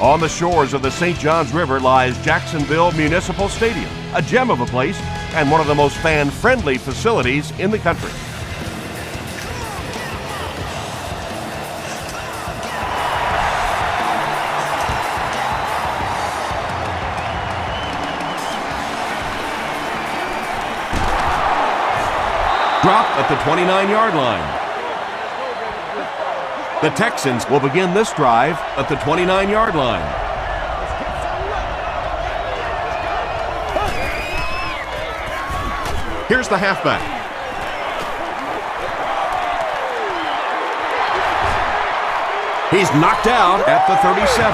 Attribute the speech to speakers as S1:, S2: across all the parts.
S1: On the shores of the St. Johns River lies Jacksonville Municipal Stadium, a gem of a place and one of the most fan-friendly facilities in the country. Drop at the 29-yard line. The Texans will begin this drive at the 29-yard line. Here's the halfback. He's knocked out at the 37.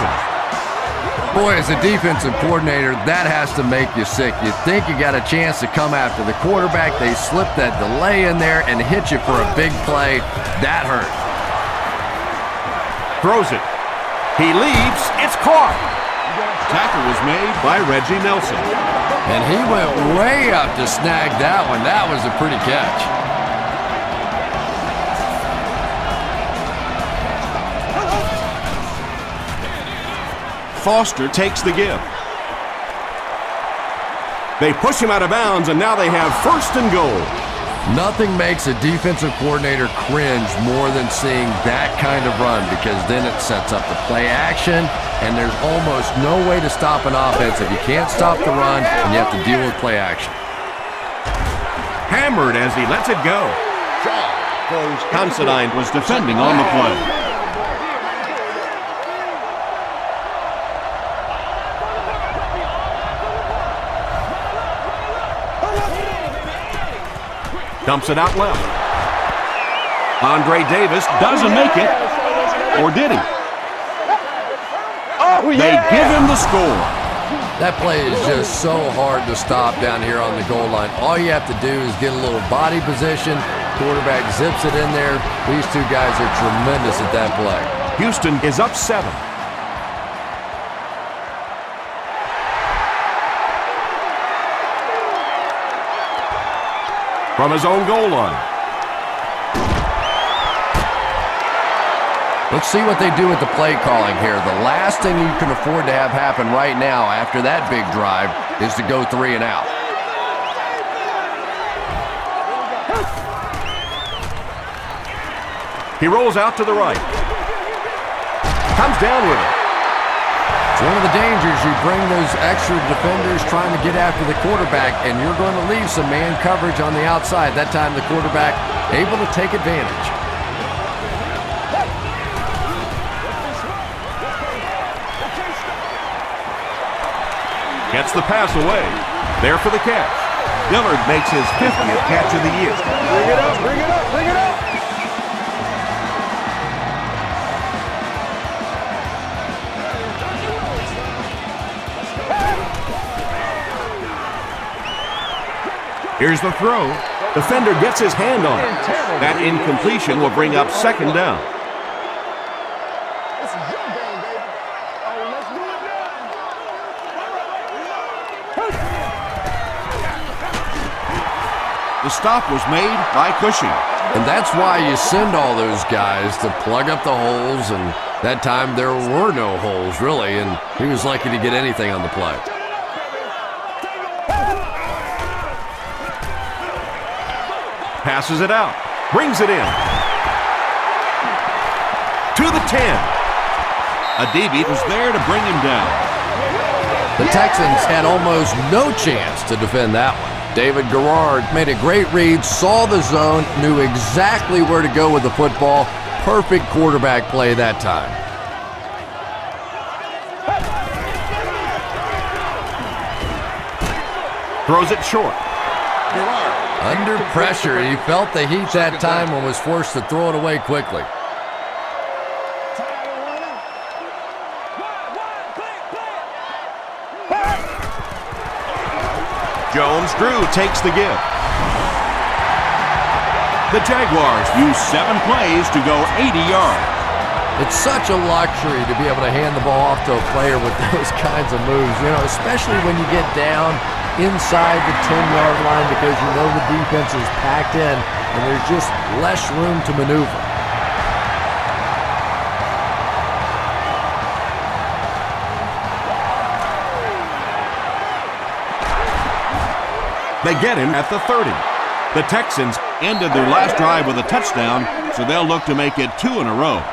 S2: Boy, as a defensive coordinator, that has to make you sick. You think you got a chance to come after the quarterback. They slip that delay in there and hit you for a big play. That hurt.
S1: Throws it. He leaps. It's caught. Tackle was made by Reggie Nelson.
S2: And he went way up to snag that one. That was a pretty catch.
S1: Foster takes the give. They push him out of bounds, and now they have first and goal.
S2: Nothing makes a defensive coordinator cringe more than seeing that kind of run, because then it sets up the play action, and there's almost no way to stop an offense if you can't stop the run and you have to deal with play action.
S1: Hammered as he lets it go. Considine was defending on the play. Dumps it out left. Andre Davis doesn't make it. Or did he?
S3: Oh, yeah!
S1: They give him the score.
S2: That play is just so hard to stop down here on the goal line. All you have to do is get a little body position. Quarterback zips it in there. These two guys are tremendous at that play.
S1: Houston is up 7. From his own goal line.
S2: Let's see what they do with the play calling here. The last thing you can afford to have happen right now after that big drive is to go 3 and out.
S1: He rolls out to the right. Comes down with it.
S2: It's one of the dangers. You bring those extra defenders trying to get after the quarterback, and you're going to leave some man coverage on the outside. That time the quarterback able to take advantage.
S1: Gets the pass away. There for the catch. Dillard makes his 50th catch of the year.
S3: Bring it up, bring it up, bring it up.
S1: Here's the throw. Defender gets his hand on it. That incompletion will bring up second down. The stop was made by Cushing.
S2: And that's why you send all those guys to plug up the holes, and that time there were no holes, really, and he was lucky to get anything on the play.
S1: Passes it out. Brings it in. To the 10. Adebe was there to bring him down.
S2: The Texans had almost no chance to defend that one. David Garrard made a great read, saw the zone, knew exactly where to go with the football. Perfect quarterback play that time.
S1: Throws it short.
S2: Under pressure, he felt the heat that time and was forced to throw it away quickly.
S1: Jones-Drew takes the give. The Jaguars use 7 plays to go 80 yards.
S2: It's such a luxury to be able to hand the ball off to a player with those kinds of moves, you know, especially when you get down inside the 10-yard line, because you know the defense is packed in and there's just less room to maneuver.
S1: They get him at the 30. The Texans ended their last drive with a touchdown, so they'll look to make it 2 in a row.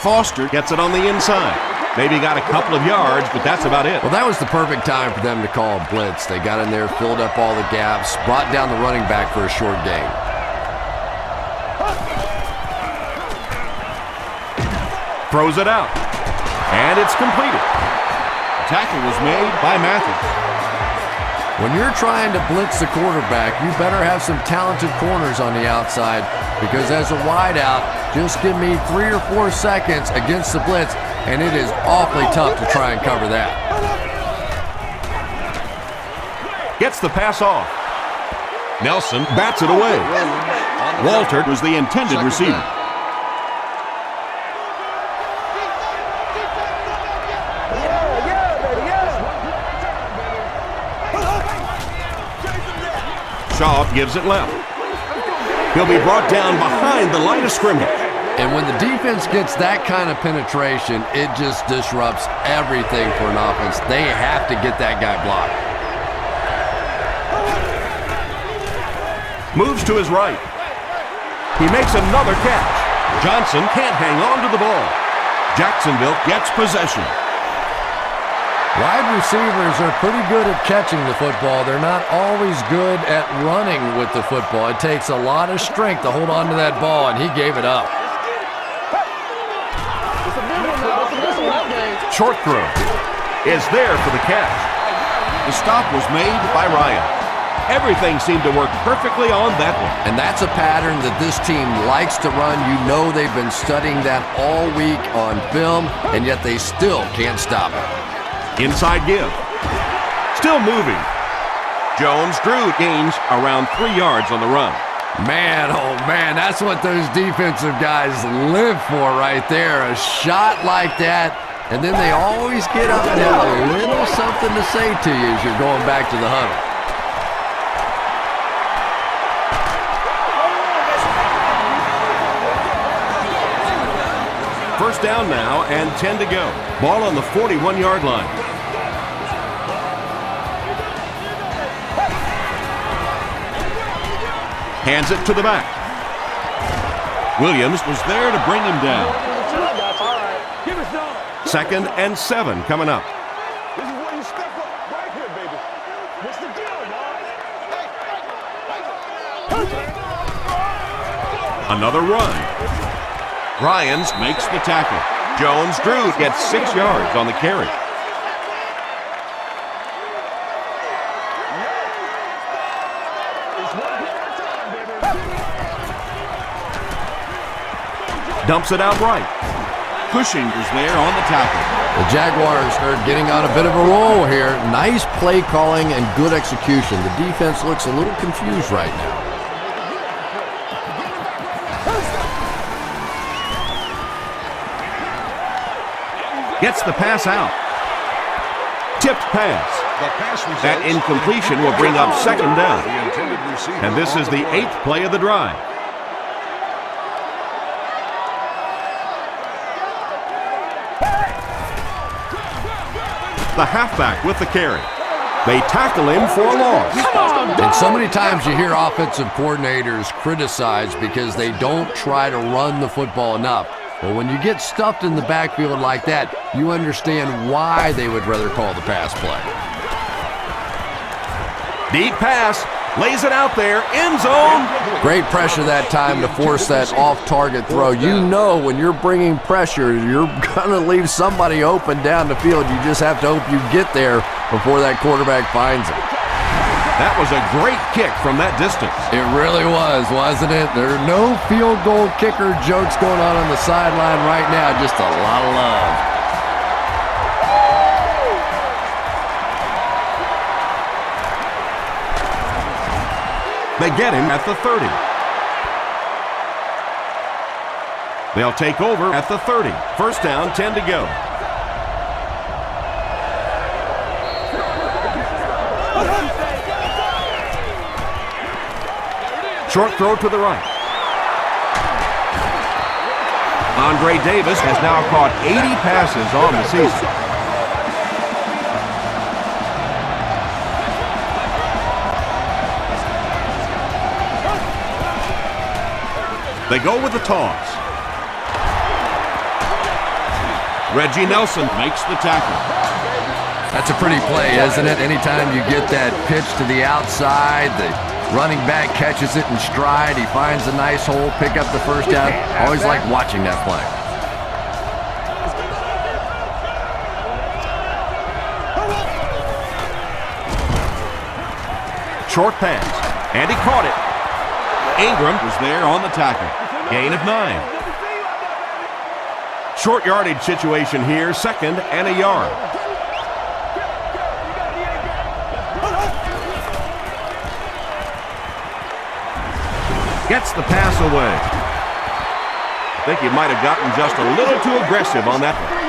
S1: Foster gets it on the inside. Maybe got a couple of yards, but that's about it.
S2: Well, that was the perfect time for them to call a blitz. They got in there, filled up all the gaps, brought down the running back for a short gain.
S1: Throws it out. And it's completed. The tackle was made by Matthews.
S2: When you're trying to blitz the quarterback, you better have some talented corners on the outside, because as a wideout, just give me 3 or 4 seconds against the blitz, and it is awfully tough to try and cover that.
S1: Gets the pass off. Nelson bats it away. Walter was the intended receiver. Shaw gives it left. He'll be brought down behind the line of scrimmage.
S2: And when the defense gets that kind of penetration, it just disrupts everything for an offense. They have to get that guy blocked.
S1: Moves to his right. He makes another catch. Johnson can't hang on to the ball. Jacksonville gets possession.
S2: Wide receivers are pretty good at catching the football. They're not always good at running with the football. It takes a lot of strength to hold on to that ball, and he gave it up.
S1: Short throw is there for the catch. The stop was made by Ryan. Everything seemed to work perfectly on that one.
S2: And that's a pattern that this team likes to run. You know they've been studying that all week on film, and yet they still can't stop it.
S1: Inside give. Still moving. Jones-Drew gains around 3 yards on the run.
S2: Man, oh man, that's what those defensive guys live for right there. A shot like that, and then they always get up and have a little something to say to you as you're going back to the huddle.
S1: First down now and 10 to go. Ball on the 41-yard line. Hands it to the back. Williams was there to bring him down. 2nd and 7 coming up.
S3: This is where you step up right here, baby. What's the deal, man?
S1: Another run. Ryans makes the tackle. Jones-Drew gets 6 yards on the carry. Dumps it out right. Cushing is there on the tackle.
S2: The Jaguars are getting on a bit of a roll here. Nice play calling and good execution. The defense looks a little confused right now.
S1: Gets the pass out. Tipped pass. That incompletion will bring up 2nd down. And this is the 8th play of the drive. The halfback with the carry. They tackle him for a loss.
S2: And so many times you hear offensive coordinators criticized because they don't try to run the football enough. Well, when you get stuffed in the backfield like that, you understand why they would rather call the pass play.
S1: Deep pass. Lays it out there. End zone.
S2: Great pressure that time to force that off-target throw. You know when you're bringing pressure, you're going to leave somebody open down the field. You just have to hope you get there before that quarterback finds it.
S1: That was a great kick from that distance.
S2: It really was, wasn't it? There are no field goal kicker jokes going on the sideline right now. Just a lot of love.
S1: They get him at the 30. They'll take over at the 30. First down, 10 to go. Short throw to the right. Andre Davis has now caught 80 passes on the season. They go with the toss. Reggie Nelson makes the tackle.
S2: That's a pretty play, isn't it? Anytime you get that pitch to the outside, the running back catches it in stride. He finds a nice hole, pick up the first down. Always like watching that play.
S1: Short pass, and he caught it. Ingram was there on the tackle. Gain of 9. Short yardage situation here, 2nd and a yard. Gets the pass away. I think he might have gotten just a little too aggressive on that one.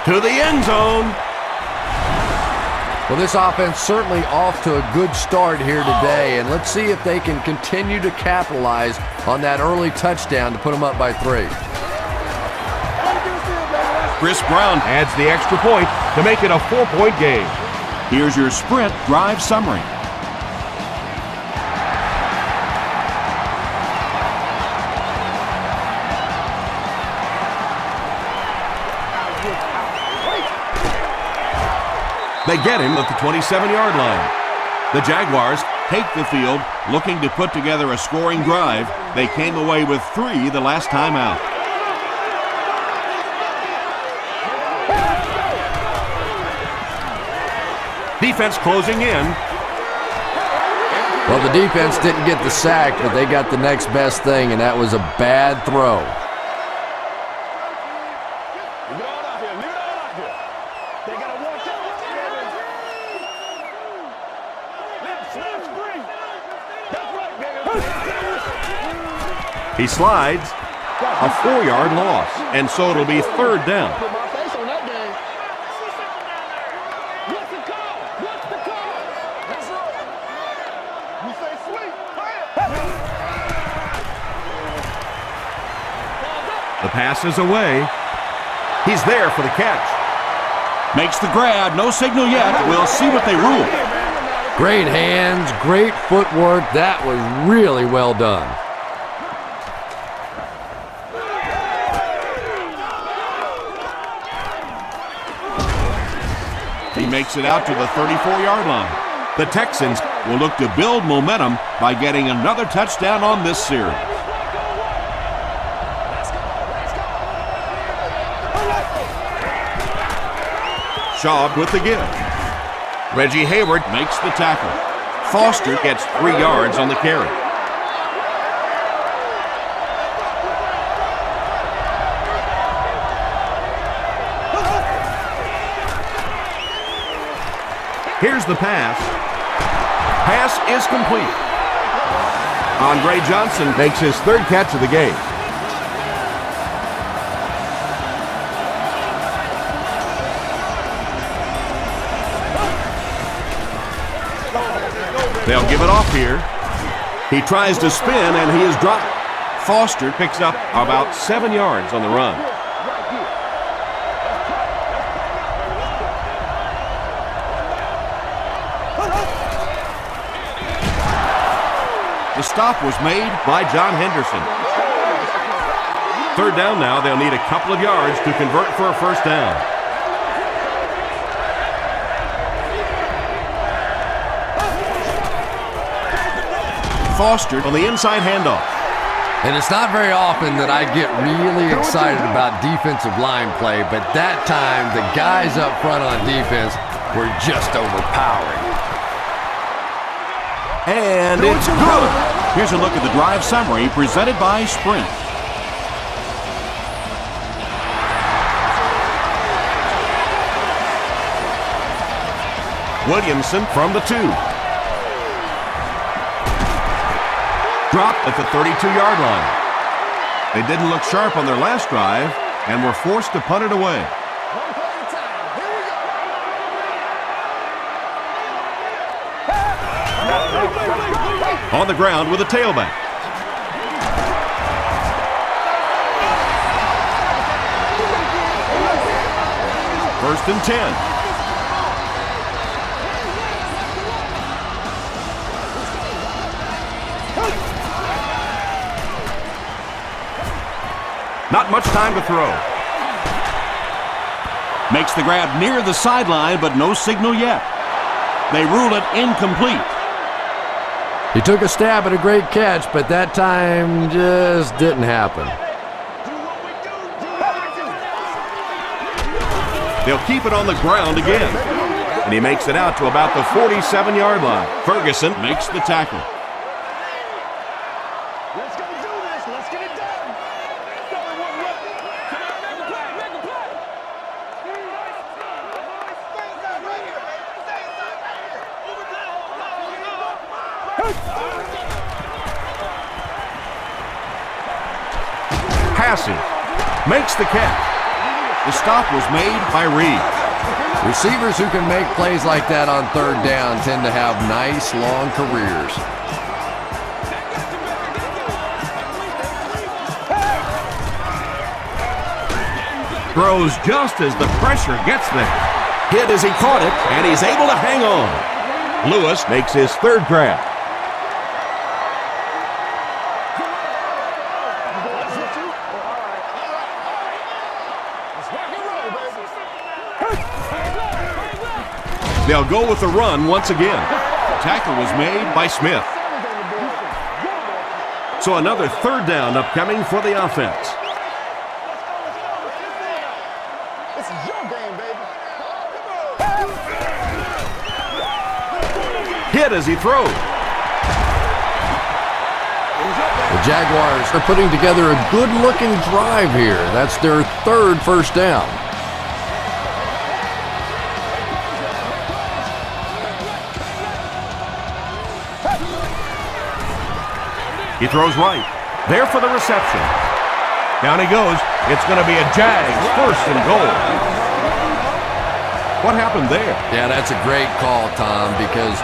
S1: To the end zone.
S2: Well, this offense certainly off to a good start here today, and let's see if they can continue to capitalize on that early touchdown to put them up by 3.
S1: Chris Brown adds the extra point to make it a 4-point game. Here's your sprint drive summary. They get him at the 27-yard line. The Jaguars take the field, looking to put together a scoring drive. They came away with 3 the last time out. Defense closing in.
S2: Well, the defense didn't get the sack, but they got the next best thing, and that was a bad throw.
S1: He slides, a 4-yard loss, and so it'll be 3rd down. The pass is away. He's there for the catch. Makes the grab, no signal yet. We'll see what they rule.
S2: Great hands, great footwork. That was really well done.
S1: He makes it out to the 34-yard line. The Texans will look to build momentum by getting another touchdown on this series. Shaw with the give. Reggie Hayward makes the tackle. Foster gets 3 yards on the carry. Here's the pass. Pass is complete. Andre Johnson makes his 3rd catch of the game. They'll give it off here. He tries to spin, and he is dropped. Foster picks up about 7 yards on the run. The stop was made by John Henderson. 3rd down now. They'll need a couple of yards to convert for a 1st down. Foster on the inside handoff.
S2: And it's not very often that I get really excited about defensive line play, but that time the guys up front on defense were just overpowering.
S1: And it's good. Here's a look at the drive summary presented by Sprint. Williamson from the 2. Dropped at the 32-yard line. They didn't look sharp on their last drive and were forced to punt it away. On the ground with a tailback. First and 10. Not much time to throw. Makes the grab near the sideline, but no signal yet. They rule it incomplete.
S2: He took a stab at a great catch, but that time just didn't happen.
S1: They'll keep it on the ground again. And he makes it out to about the 47-yard line. Ferguson makes the tackle.
S3: Let's go do this. Let's get it done.
S1: Passing. Makes the catch. The stop was made by Reed.
S2: Receivers who can make plays like that on third down tend to have nice, long careers.
S1: Throws just as the pressure gets there. Hit as he caught it, and he's able to hang on. Lewis makes his third grab. They'll go with the run once again. The tackle was made by Smith. So another third down upcoming for the offense.
S3: This is your game, baby.
S1: Hit as he throws.
S2: The Jaguars are putting together a good-looking drive here. That's their third first down.
S1: He throws right. There for the reception. Down he goes. It's going to be a Jags first and goal. What happened there?
S2: Yeah, that's a great call, Tom, because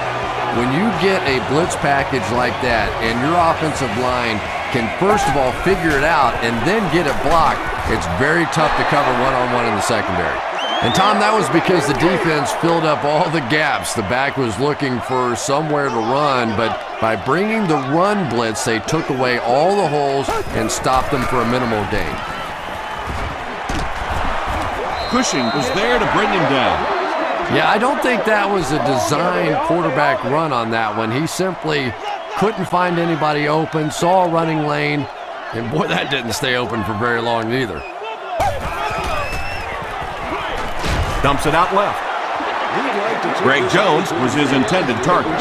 S2: when you get a blitz package like that and your offensive line can first of all figure it out and then get it blocked, it's very tough to cover one-on-one in the secondary. And, Tom, that was because the defense filled up all the gaps. The back was looking for somewhere to run, but by bringing the run blitz, they took away all the holes and stopped them for a minimal gain.
S1: Cushing was there to bring him down.
S2: Yeah, I don't think that was a design quarterback run on that one. He simply couldn't find anybody open, saw a running lane, and boy, that didn't stay open for very long either.
S1: Dumps it out left. Greg Jones was his intended target.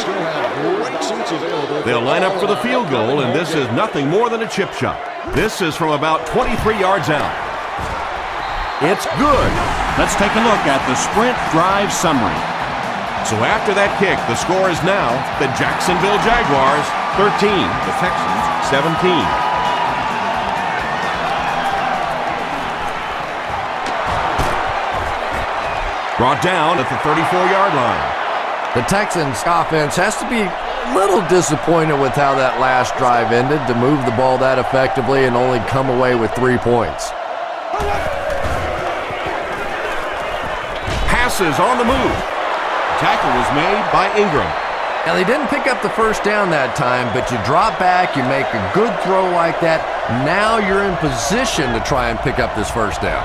S1: They'll line up for the field goal, and this is nothing more than a chip shot. This is from about 23 yards out. It's good. Let's take a look at the sprint drive summary. So after that kick, the score is now the Jacksonville Jaguars 13, the Texans 17. Brought down at the 34-yard line.
S2: The Texans offense has to be a little disappointed with how that last drive ended, to move the ball that effectively and only come away with 3 points.
S1: Passes on the move. Tackle was made by Ingram.
S2: Now, they didn't pick up the first down that time, but you drop back, you make a good throw like that. Now you're in position to try and pick up this first down.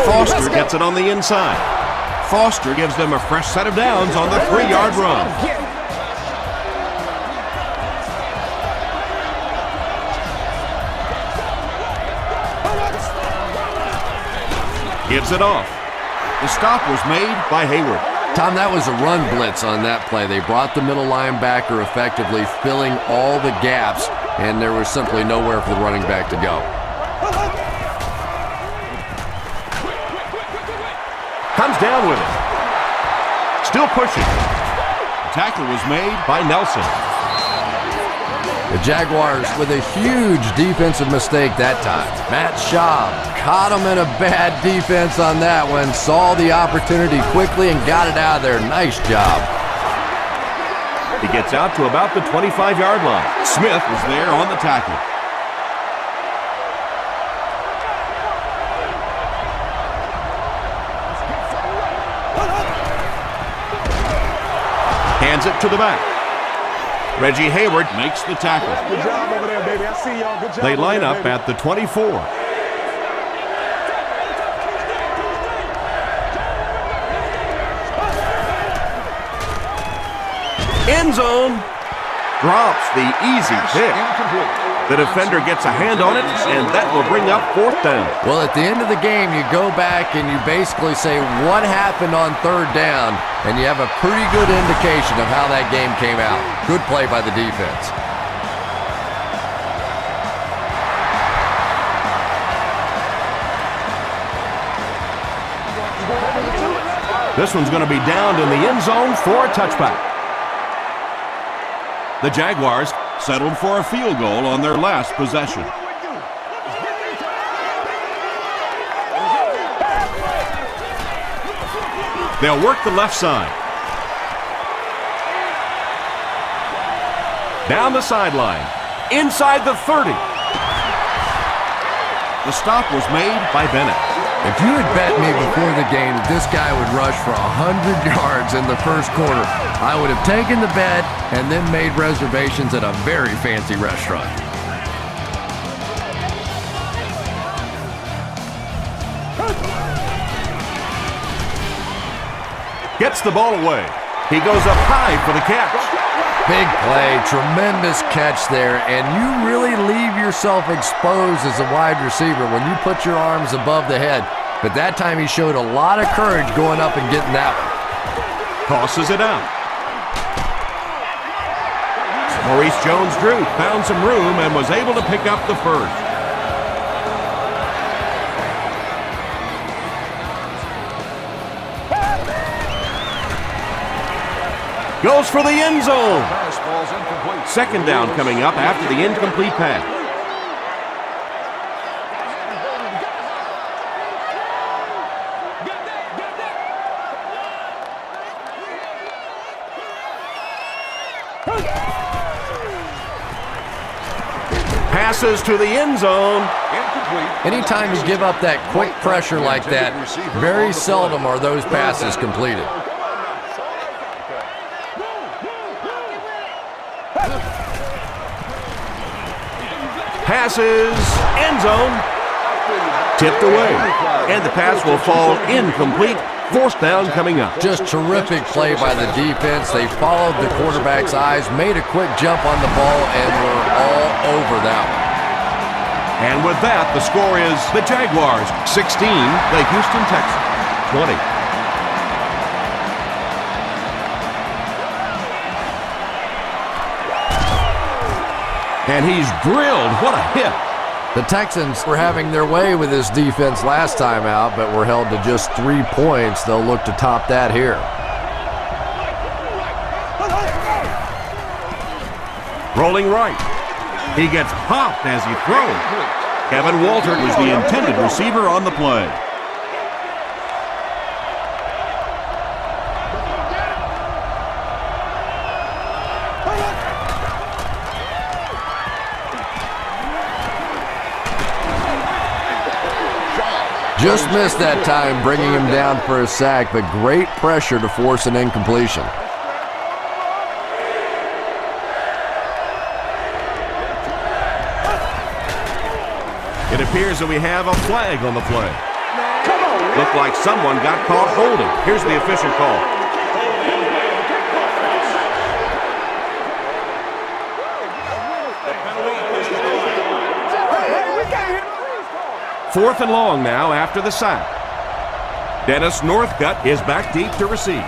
S1: Foster gets it on the inside. Foster gives them a fresh set of downs on the 3-yard run. Gives it off. The stop was made by Hayward.
S2: Tom, that was a run blitz on that play. They brought the middle linebacker effectively, filling all the gaps, and there was simply nowhere for the running back to go. Comes
S1: down with it. Still pushing. Tackle was made by Nelson.
S2: The Jaguars with a huge defensive mistake that time. Matt Schaub caught him in a bad defense on that one, saw the opportunity quickly and got it out of there. Nice job.
S1: He gets out to about the 25-yard line. Smith is there on the tackle. Hands it to the back. Reggie Hayward makes the tackle.
S3: Good job over there, baby. I see y'all. Good job.
S1: They line
S3: over
S1: up
S3: there,
S1: at the 24. End zone. Drops the easy pick. The defender gets a hand on it, and that will bring up 4th down.
S2: Well, at the end of the game, you go back and you basically say what happened on 3rd down, and you have a pretty good indication of how that game came out. Good play by the defense.
S1: This one's going to be downed in the end zone for a touchback. The Jaguars settled for a field goal on their last possession. They'll work the left side. Down the sideline. Inside the 30. The stop was made by Bennett.
S2: If you had bet me before the game that this guy would rush for 100 yards in the first quarter, I would have taken the bet and then made reservations at a very fancy restaurant.
S1: Gets the ball away. He goes up high for the catch.
S2: Big play, tremendous catch there, and you really leave yourself exposed as a wide receiver when you put your arms above the head. But that time he showed a lot of courage going up and getting that one.
S1: Tosses it out. Maurice Jones-Drew found some room and was able to pick up the first. Goes for the end zone. 2nd down coming up after the incomplete pass. Passes to the end zone.
S2: Anytime you give up that quick pressure like that, very seldom are those passes completed.
S1: Passes, end zone, tipped away, and the pass will fall incomplete. 4th down coming up.
S2: Just terrific play by the defense. They followed the quarterback's eyes, made a quick jump on the ball, and were all over that one.
S1: And with that, the score is the Jaguars 16, the Houston Texans 20. And he's drilled. What a hit.
S2: The Texans were having their way with this defense last time out, but were held to just 3 points. They'll look to top that here.
S1: Rolling right. He gets popped as he throws. Kevin Walter was the intended receiver on the play.
S2: Just missed that time, bringing him down for a sack, but great pressure to force an incompletion.
S1: It appears that we have a flag on the play. Looked like someone got caught holding. Here's the official call. Fourth and long now after the sack. Dennis Northcutt is back deep to receive.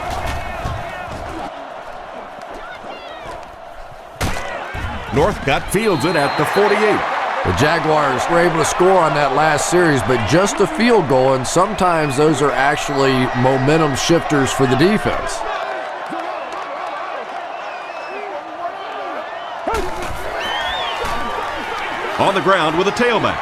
S1: Northcutt fields it at the 48.
S2: The Jaguars were able to score on that last series, but just a field goal, and sometimes those are actually momentum shifters for the defense.
S1: On the ground with a tailback.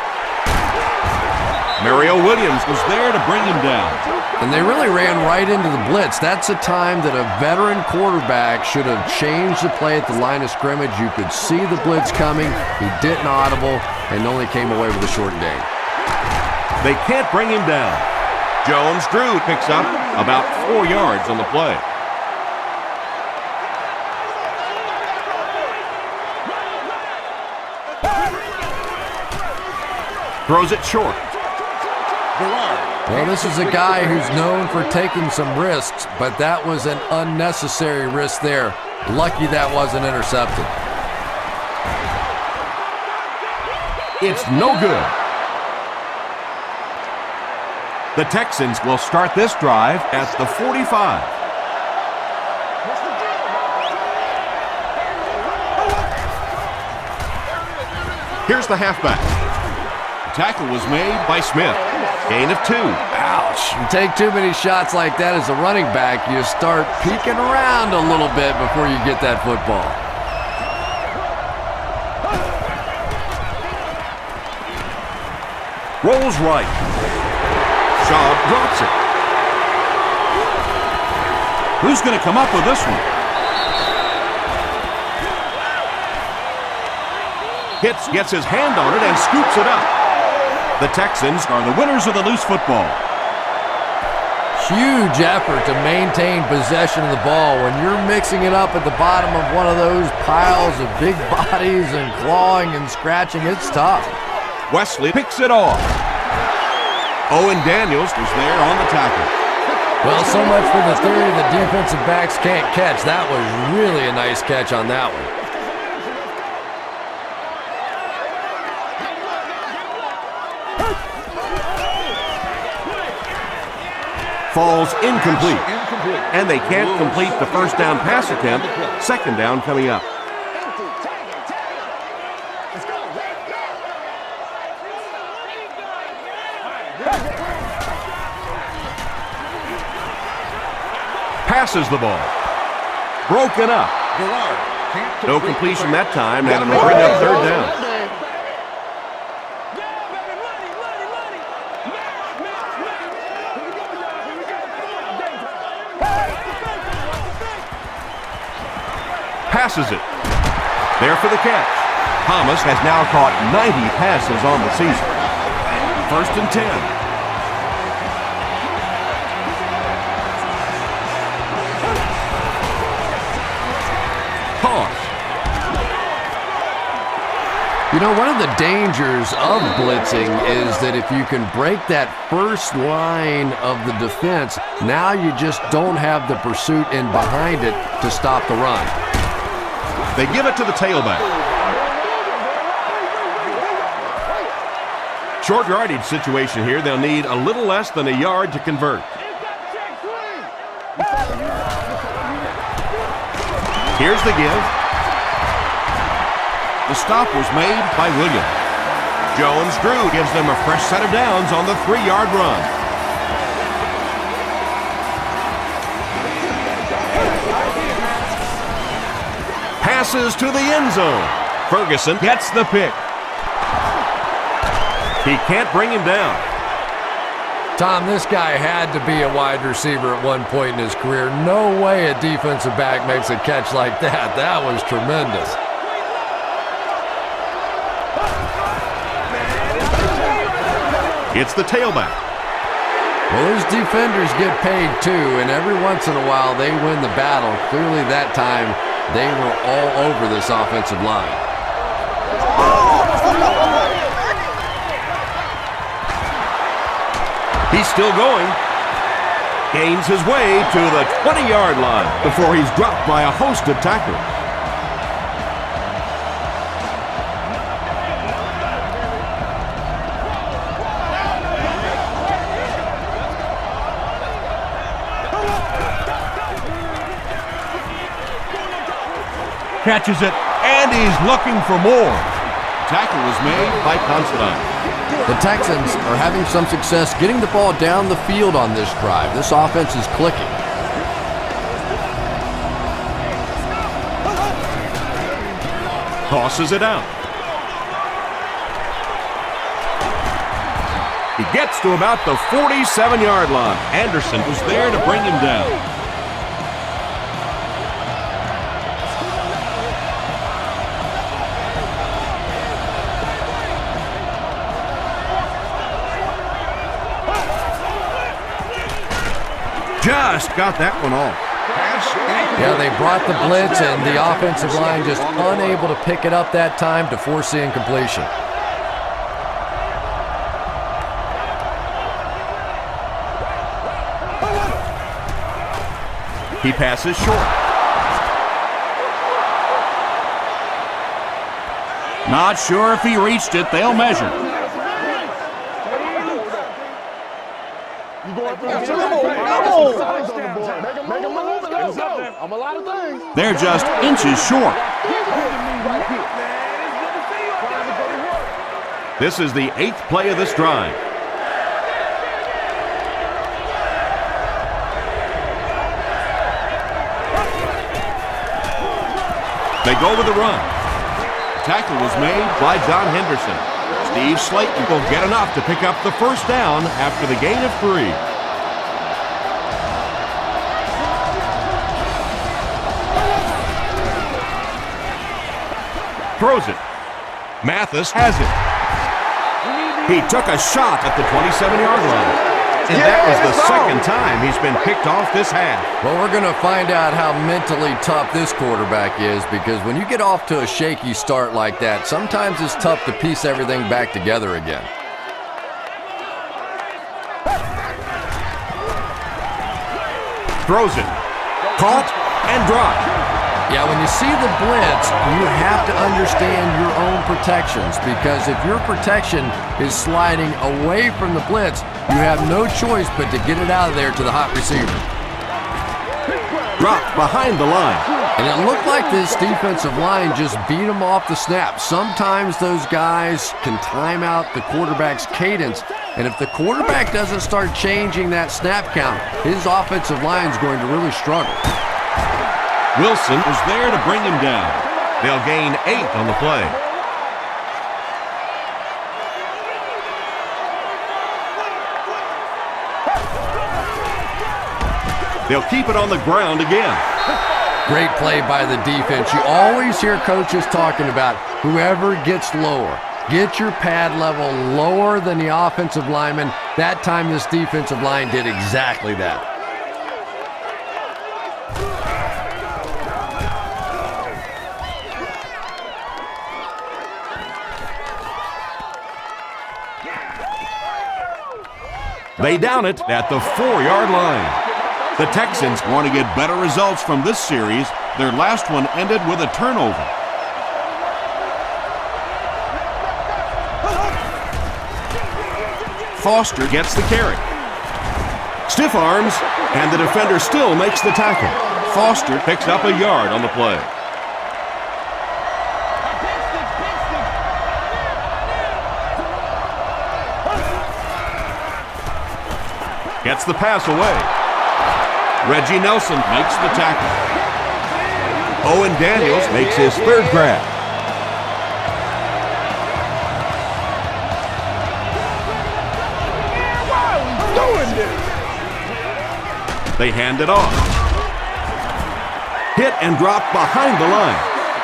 S1: Mario Williams was there to bring him down.
S2: And they really ran right into the blitz. That's a time that a veteran quarterback should have changed the play at the line of scrimmage. You could see the blitz coming. He didn't audible and only came away with a short gain.
S1: They can't bring him down. Jones-Drew picks up about 4 yards on the play. Throws it short.
S2: Well, this is a guy who's known for taking some risks, but that was an unnecessary risk there. Lucky that wasn't intercepted.
S1: It's no good. The Texans will start this drive at the 45. Here's the halfback. The tackle was made by Smith. Gain of 2.
S2: Ouch. You take too many shots like that as a running back, you start peeking around a little bit before you get that football.
S1: Rolls right. Shaw drops it. Who's going to come up with this one? Gets his hand on it and scoops it up. The Texans are the winners of the loose football.
S2: Huge effort to maintain possession of the ball. When you're mixing it up at the bottom of one of those piles of big bodies and clawing and scratching, it's tough.
S1: Wesley picks it off. Owen Daniels was there on the tackle.
S2: Well, so much for the theory that defensive backs can't catch. That was really a nice catch on that one.
S1: Falls incomplete. And they can't complete the first down pass attempt. Second down coming up. Passes the ball. Broken up. No completion that time, and it'll bring up third down. Passes it. There for the catch. Thomas has now caught 90 passes on the season. First and 10. Toss.
S2: You know, one of the dangers of blitzing is that if you can break that first line of the defense, now you just don't have the pursuit in behind it to stop the run.
S1: They give it to the tailback. Short yardage situation here. They'll need a little less than a yard to convert. Here's the give. The stop was made by Williams. Jones-Drew gives them a fresh set of downs on the 3-yard run. Passes to the end zone. Ferguson gets the pick. He can't bring him down.
S2: Tom, this guy had to be a wide receiver at one point in his career. No way a defensive back makes a catch like that. That was tremendous.
S1: It's the tailback.
S2: Well, those defenders get paid too, and every once in a while they win the battle. Clearly that time they were all over this offensive line.
S1: He's still going. Gains his way to the 20-yard line before he's dropped by a host of tacklers. Catches it, and he's looking for more. Tackle was made by Considine.
S2: The Texans are having some success getting the ball down the field on this drive. This offense is clicking.
S1: Tosses it out. He gets to about the 47-yard line. Anderson was there to bring him down. Just got that one off.
S2: Yeah, they brought the blitz, and the offensive line just unable to pick it up that time to force the incompletion.
S1: He passes short. Not sure if he reached it. They'll measure. They're just inches short. This is the 8th play of this drive. They go with the run. Tackle was made by John Henderson. Steve Slayton will get enough to pick up the first down after the gain of 3. Throws it. Mathis has it. He took a shot at the 27-yard line. And that was the second time he's been picked off this half.
S2: Well, we're going to find out how mentally tough this quarterback is, because when you get off to a shaky start like that, sometimes it's tough to piece everything back together again.
S1: Throws it. Caught and dropped.
S2: Yeah, when you see the blitz, you have to understand your own protections, because if your protection is sliding away from the blitz, you have no choice but to get it out of there to the hot receiver.
S1: Dropped behind the line.
S2: And it looked like this defensive line just beat him off the snap. Sometimes those guys can time out the quarterback's cadence, and if the quarterback doesn't start changing that snap count, his offensive line is going to really struggle.
S1: Wilson was there to bring him down. They'll gain 8 on the play. They'll keep it on the ground again.
S2: Great play by the defense. You always hear coaches talking about whoever gets lower. Get your pad level lower than the offensive lineman. That time this defensive line did exactly that.
S1: They down it at the 4-yard line. The Texans want to get better results from this series. Their last one ended with a turnover. Foster gets the carry. Stiff arms, and the defender still makes the tackle. Foster picks up a yard on the play. Gets the pass away. Reggie Nelson makes the tackle. Owen Daniels makes his 3rd grab. They hand it off. Hit and drop behind the line.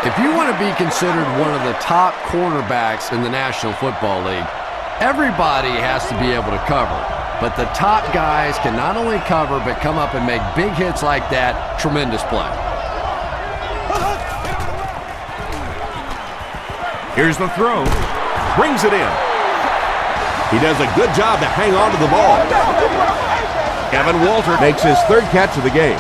S2: If you want to be considered one of the top cornerbacks in the National Football League, everybody has to be able to cover. But the top guys can not only cover, but come up and make big hits like that. Tremendous play.
S1: Here's the throw. Brings it in. He does a good job to hang on to the ball. Kevin Walter makes his 3rd catch of the game.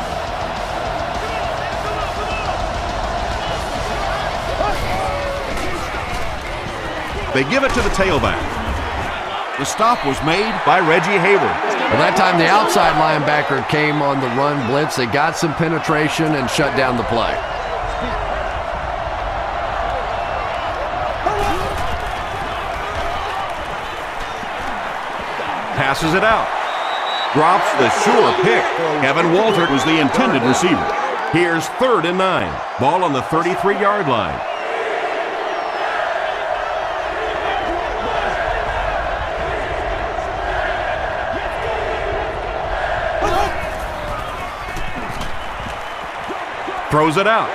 S1: They give it to the tailback. The stop was made by Reggie Hayward.
S2: Well, that time the outside linebacker came on the run blitz. They got some penetration and shut down the play.
S1: Passes it out. Drops the sure pick. Kevin Walter was the intended receiver. Here's 3rd and 9. Ball on the 33-yard line. Throws it out.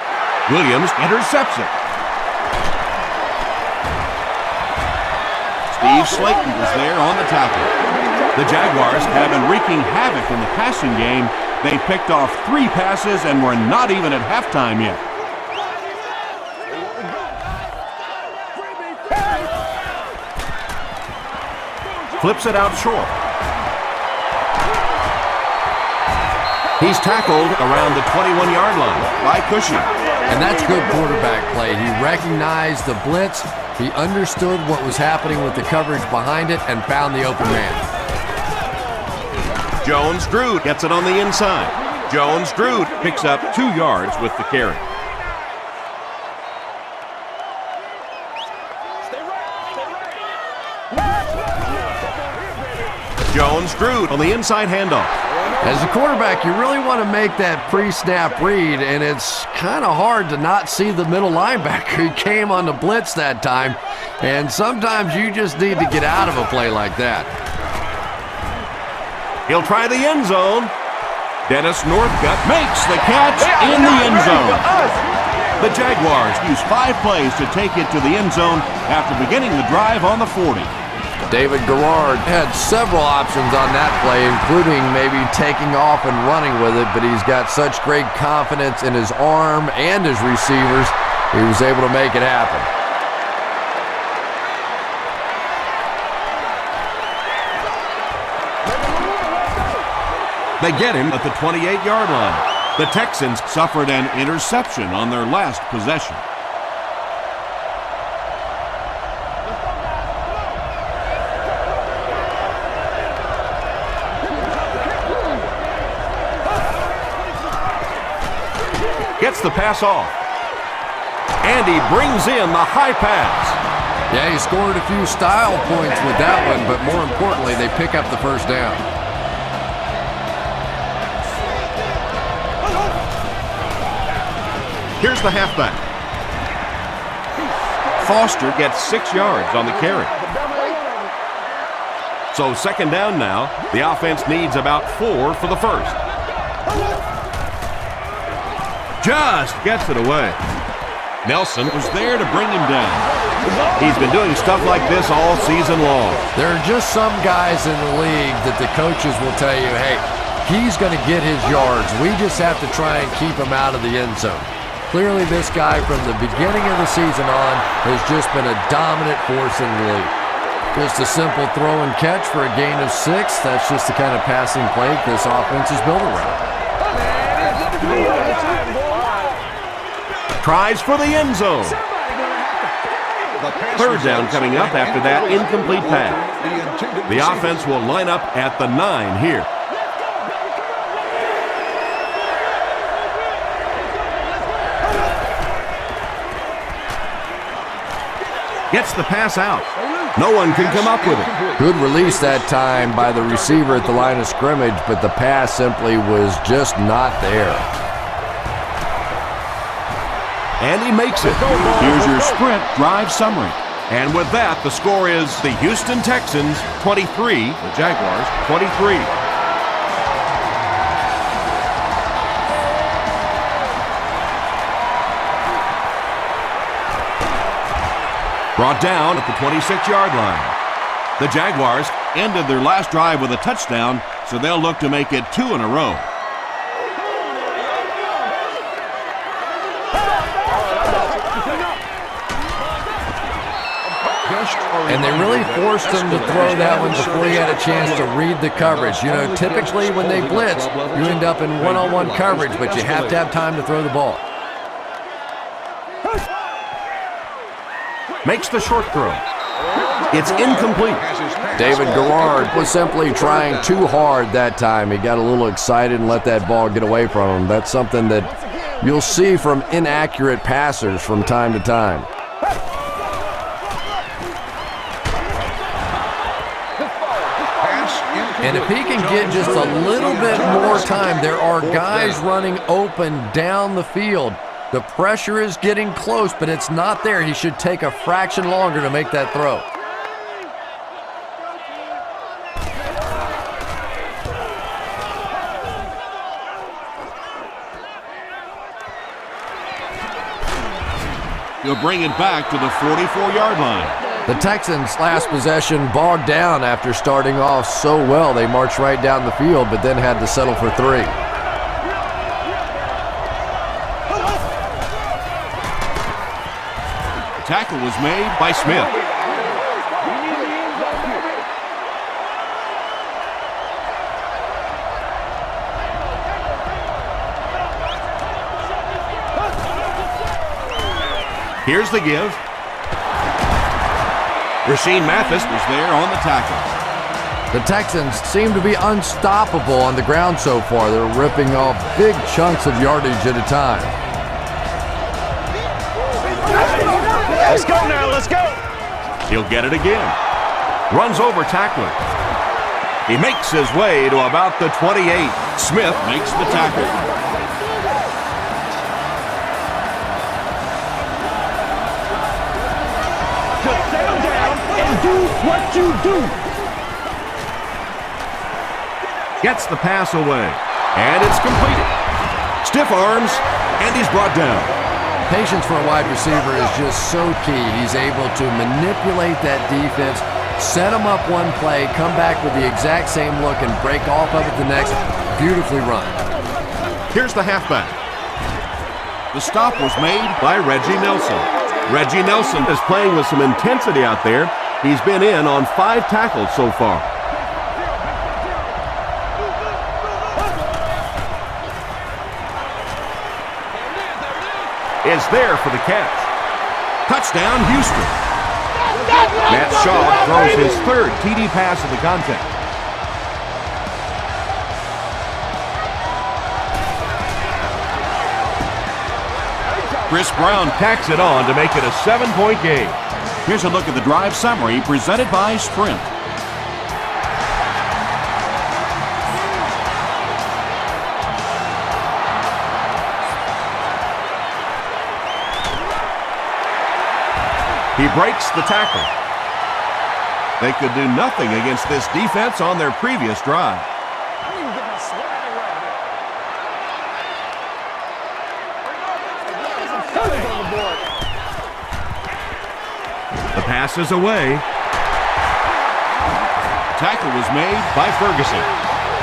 S1: Williams intercepts it. Steve Slayton was there on the tackle. The Jaguars have been wreaking havoc in the passing game. They picked off 3 passes and were not even at halftime yet. Flips it out short. He's tackled around the 21-yard line by Cushing.
S2: And that's good quarterback play. He recognized the blitz, he understood what was happening with the coverage behind it, and found the open man.
S1: Jones-Drew gets it on the inside. Jones-Drew picks up 2 yards with the carry. Jones-Drew on the inside handoff.
S2: As a quarterback, you really want to make that pre-snap read, and it's kind of hard to not see the middle linebacker. He came on the blitz that time, and sometimes you just need to get out of a play like that.
S1: He'll try the end zone. Dennis Northcutt makes the catch in the end zone. The Jaguars use 5 plays to take it to the end zone after beginning the drive on the 40.
S2: David Garrard had several options on that play, including maybe taking off and running with it, but he's got such great confidence in his arm and his receivers, he was able to make it happen.
S1: They get him at the 28-yard line. The Texans suffered an interception on their last possession. Gets the pass off. And he brings in the high pass.
S2: Yeah, he scored a few style points with that one, but more importantly, they pick up the first down.
S1: Here's the halfback. Foster gets 6 yards on the carry. So second down now. The offense needs about 4 for the first. Just gets it away. Nelson was there to bring him down. He's been doing stuff like this all season long.
S2: There are just some guys in the league that the coaches will tell you, hey, he's going to get his yards. We just have to try and keep him out of the end zone. Clearly, this guy from the beginning of the season on has just been a dominant force in the league. Just a simple throw and catch for a gain of 6. That's just the kind of passing play this offense is built around.
S1: Tries for the end zone. Third down coming up after that incomplete pass. The offense will line up at the 9 here. Gets the pass out. No one can come up with it.
S2: Good release that time by the receiver at the line of scrimmage, but the pass simply was just not there.
S1: And he makes it. Here's your sprint drive summary. And with that, the score is the Houston Texans 23, the Jaguars 23. Brought down at the 26-yard line. The Jaguars ended their last drive with a touchdown, so they'll look to make it 2 in a row.
S2: And they really forced him to throw that one before he had a chance to read the coverage. You know, typically when they blitz, you end up in one-on-one coverage, but you have to have time to throw the ball.
S1: Makes the short throw. It's incomplete.
S2: David Garrard was simply trying too hard that time. He got a little excited and let that ball get away from him. That's something that you'll see from inaccurate passers from time to time. And if he can get just a little bit more time, there are guys running open down the field. The pressure is getting close, but it's not there. He should take a fraction longer to make that throw.
S1: He'll bring it back to the 44-yard line.
S2: The Texans' last possession bogged down after starting off so well. They marched right down the field, but then had to settle for 3.
S1: The tackle was made by Smith. Here's the give. Rasheed Mathis was there on the tackle.
S2: The Texans seem to be unstoppable on the ground so far. They're ripping off big chunks of yardage at a time.
S3: Let's go now, let's go.
S1: He'll get it again. Runs over tackler. He makes his way to about the 28. Smith makes the tackle.
S3: Do what you do.
S1: Gets the pass away, and it's completed. Stiff arms, and he's brought down.
S2: Patience for a wide receiver is just so key. He's able to manipulate that defense, set them up one play, come back with the exact same look, and break off of it the next. Beautifully run.
S1: Here's the halfback. The stop was made by Reggie Nelson. Reggie Nelson is playing with some intensity out there. He's been in on 5 tackles so far. Is there for the catch. Touchdown, Houston. Matt Shaw throws his 3rd TD pass of the contest. Chris Brown tacks it on to make it a 7-point game. Here's a look at the drive summary presented by Sprint. He breaks the tackle. They could do nothing against this defense on their previous drive. The pass is away. Tackle was made by Ferguson.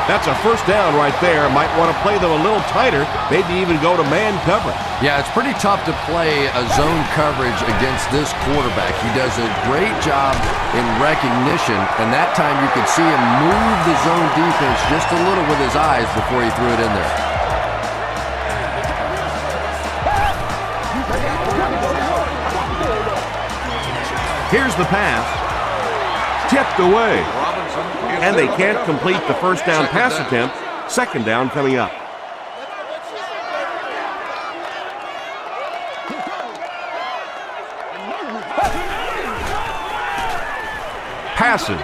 S1: That's a first down right there. Might want to play them a little tighter, maybe even go to man coverage.
S2: Yeah, it's pretty tough to play a zone coverage against this quarterback. He does a great job in recognition, and that time you could see him move the zone defense just a little with his eyes before he threw it in there.
S1: Here's the pass. Tipped away. And they can't complete the first down pass attempt. Second down coming up. Passes.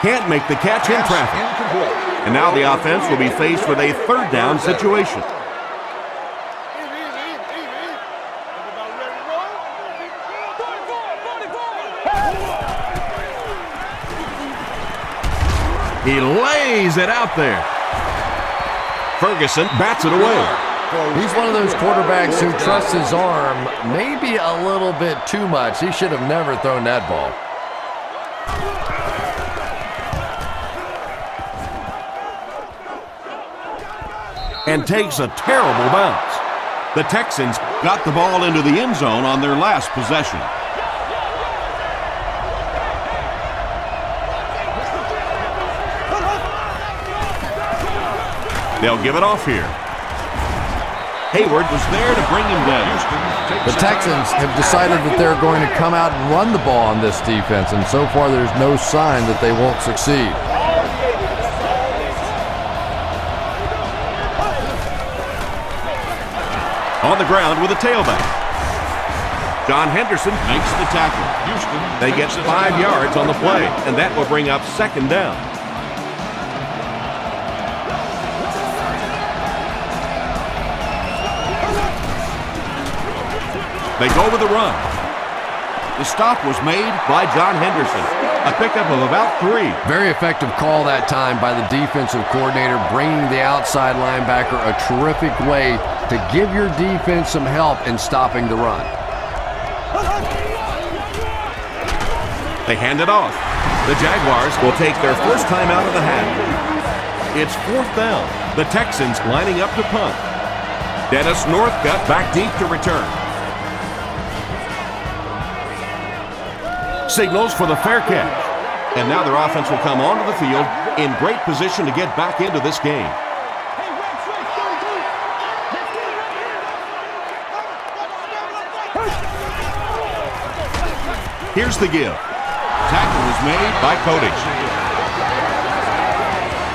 S1: Can't make the catch in traffic. And now the offense will be faced with a 3rd down situation. He lays it out there. Ferguson bats it away.
S2: He's one of those quarterbacks who trusts his arm maybe a little bit too much. He should have never thrown that ball.
S1: And takes a terrible bounce. The Texans got the ball into the end zone on their last possession. They'll give it off here. Hayward was there to bring him down.
S2: The Texans have decided that they're going to come out and run the ball on this defense, and so far there's no sign that they won't succeed.
S1: On the ground with a tailback. John Henderson makes the tackle. They get 5 yards on the play, and that will bring up 2nd down. They go with a run. The stop was made by John Henderson. A pickup of about 3.
S2: Very effective call that time by the defensive coordinator, bringing the outside linebacker a terrific way to give your defense some help in stopping the run.
S1: They hand it off. The Jaguars will take their first time out of the half. It's 4th down. The Texans lining up to punt. Dennis Northcutt back deep to return. Signals for the fair catch. And now their offense will come onto the field in great position to get back into this game. Here's the give. Tackle was made by Cody.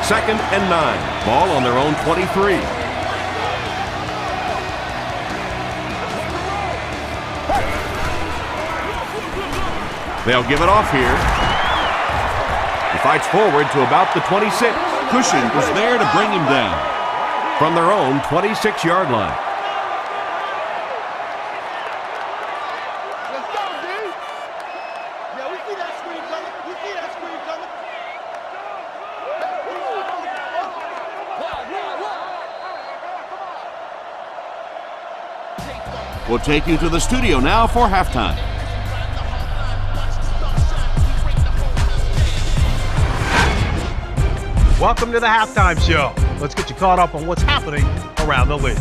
S1: 2nd and 9. Ball on their own 23. They'll give it off here. He fights forward to about the 26. Cushing was there to bring him down from their own 26-yard line.
S3: Let's go, D. Yeah, we see that screen coming. We see that screen coming.
S1: We'll take you to the studio now for halftime.
S4: Welcome to the halftime show. Let's get you caught up on what's happening around the league.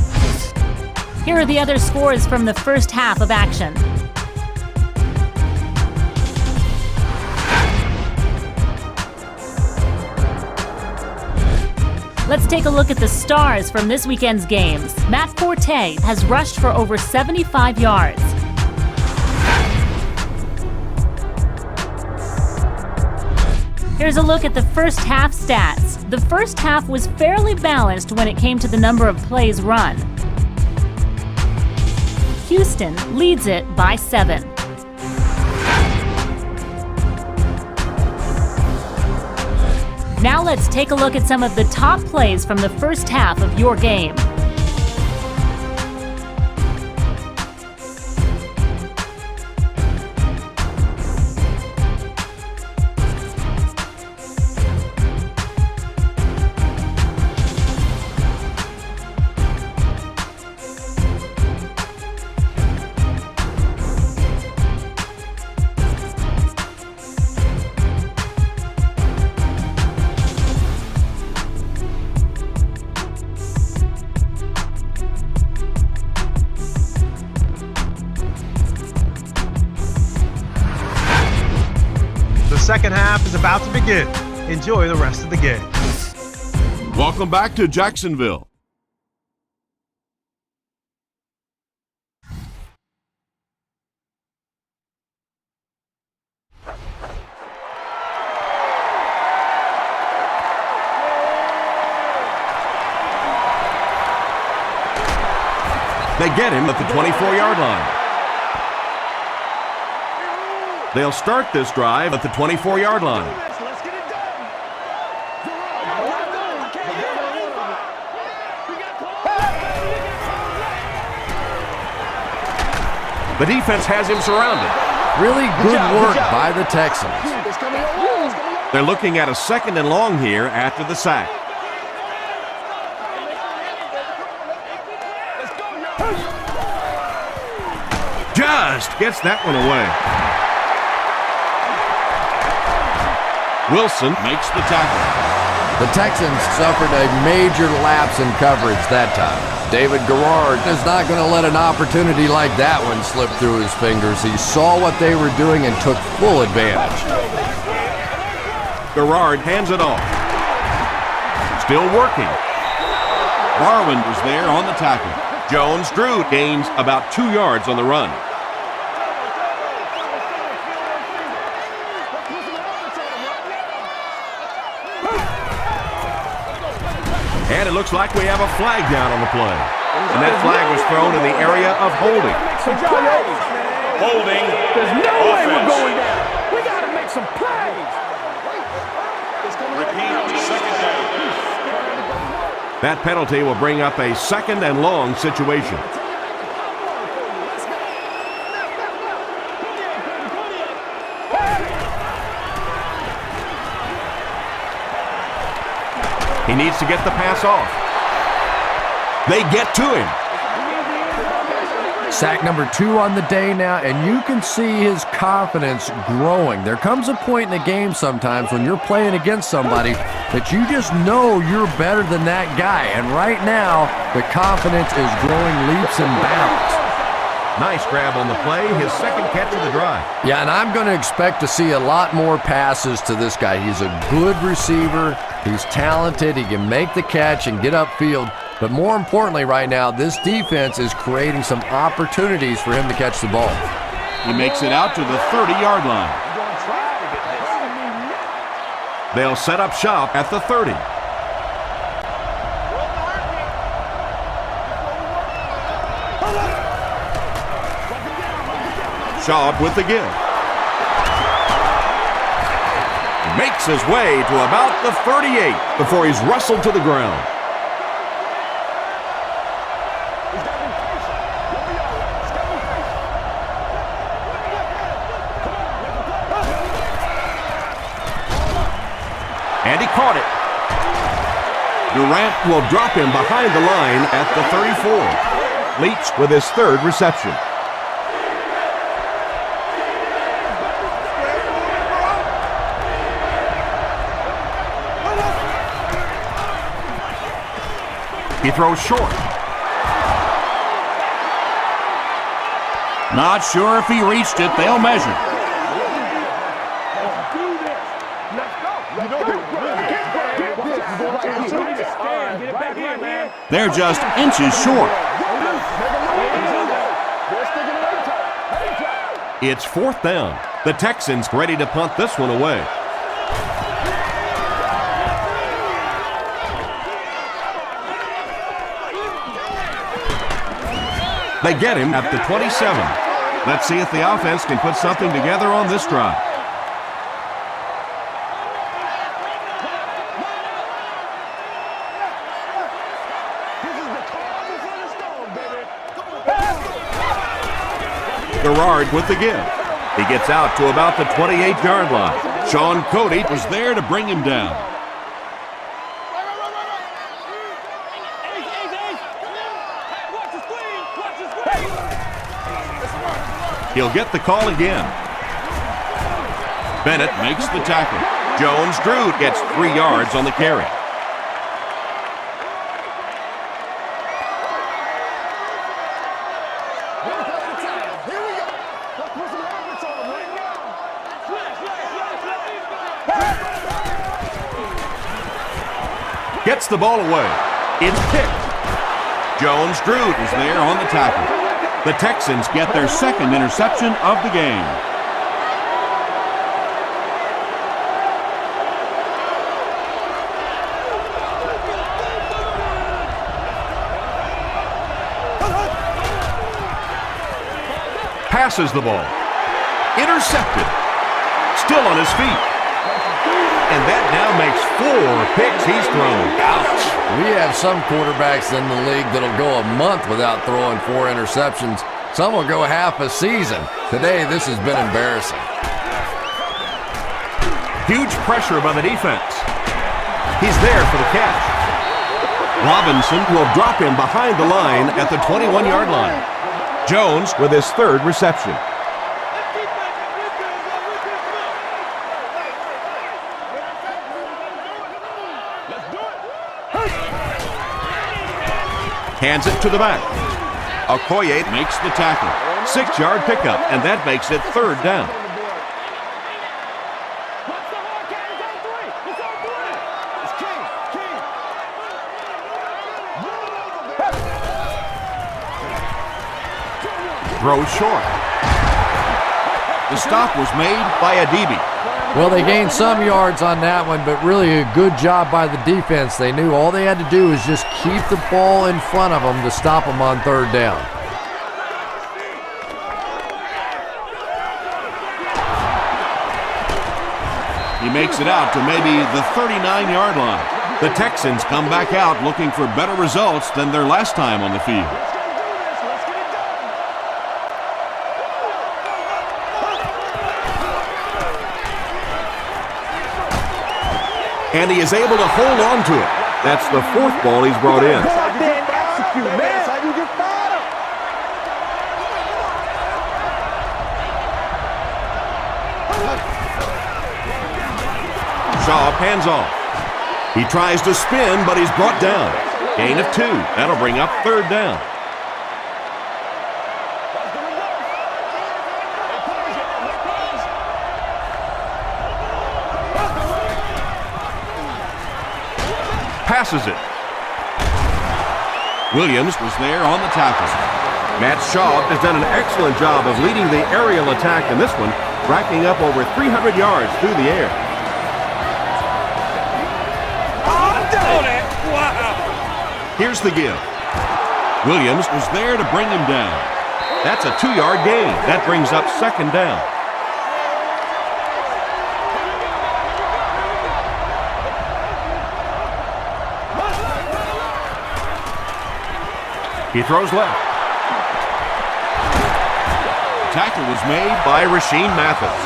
S5: Here are the other scores from the first half of action. Let's take a look at the stars from this weekend's games. Matt Forte has rushed for over 75 yards. Here's a look at the first half stats. The first half was fairly balanced when it came to the number of plays run. Houston leads it by 7. Now let's take a look at some of the top plays from the first half of your game.
S4: The second half is about to begin. Enjoy the rest of the game.
S1: Welcome back to Jacksonville. They get him at the 24-yard line. They'll start this drive at the 24-yard line.
S3: Let's get it done.
S1: The defense has him surrounded.
S2: Really good work by the Texans.
S3: It's coming over.
S1: They're looking at a 2nd and long here after the sack. Just gets that one away. Wilson makes the tackle.
S2: The Texans suffered a major lapse in coverage that time. David Garrard is not going to let an opportunity like that one slip through his fingers. He saw what they were doing and took full advantage.
S1: Garrard hands it off. Still working. Barwin was there on the tackle. Jones-Drew gains about 2 yards on the run. And it looks like we have a flag down on the play. And that flag was thrown in the area of holding.
S3: Holding. There's no way we're going down. We got to make some plays.
S6: Repeat, 2nd down.
S1: That penalty will bring up a 2nd and long situation. He needs to get the pass off. They get to him.
S2: Sack number 2 on the day now, and you can see his confidence growing. There comes a point in the game sometimes when you're playing against somebody that you just know you're better than that guy. And right now, the confidence is growing leaps and bounds.
S1: Nice grab on the play, his second catch of the drive.
S2: Yeah, and I'm going to expect to see a lot more passes to this guy. He's a good receiver. He's talented. He can make the catch and get upfield. But more importantly right now, this defense is creating some opportunities for him to catch the ball.
S1: He makes it out to the 30-yard line. They'll set up shop at the 30. Schaub with the give. Makes his way to about the 38 before he's wrestled to the ground. And he caught it. Durant will drop him behind the line at the 34. Leach with his third reception. He throws short. Not sure if he reached it. They'll measure. They're just inches short. It's 4th down. The Texans ready to punt this one away. They get him at the 27. Let's see if the offense can put something together on this drive. Garrard with the give. He gets out to about the 28-yard line. Sean Cody was there to bring him down. He'll get the call again. Bennett makes the tackle. Jones-Drew gets 3 yards on the carry. Gets the ball away. It's picked. Jones-Drew is there on the tackle. The Texans get their second interception of the game. Passes the ball. Intercepted. Still on his feet. And that now makes 4 picks he's thrown. Ouch.
S2: We have some quarterbacks in the league that'll go a month without throwing 4 interceptions. Some will go half a season. Today, this has been embarrassing.
S1: Huge pressure by the defense. He's there for the catch. Robinson will drop him behind the line at the 21-yard line. Jones with his third reception. Hands it to the back. Okoye makes the tackle. 6-yard pickup, and that makes it 3rd down. Throws short. The stop was made by Adibi.
S2: Well, they gained some yards on that one, but really a good job by the defense. They knew all they had to do was just keep the ball in front of them to stop them on 3rd down.
S1: He makes it out to maybe the 39-yard line. The Texans come back out looking for better results than their last time on the field. And he is able to hold on to it. That's the 4th ball he's brought in. Shaw hands off. He tries to spin, but he's brought down. Gain of 2. That'll bring up 3rd down. Passes it. Williams was there on the tackle. Matt Shaw has done an excellent job of leading the aerial attack in this one, racking up over 300 yards through the air. Here's the give. Williams was there to bring him down. That's a 2-yard gain. That brings up 2nd down. He throws left. Tackle was made by Rasheem Mathis.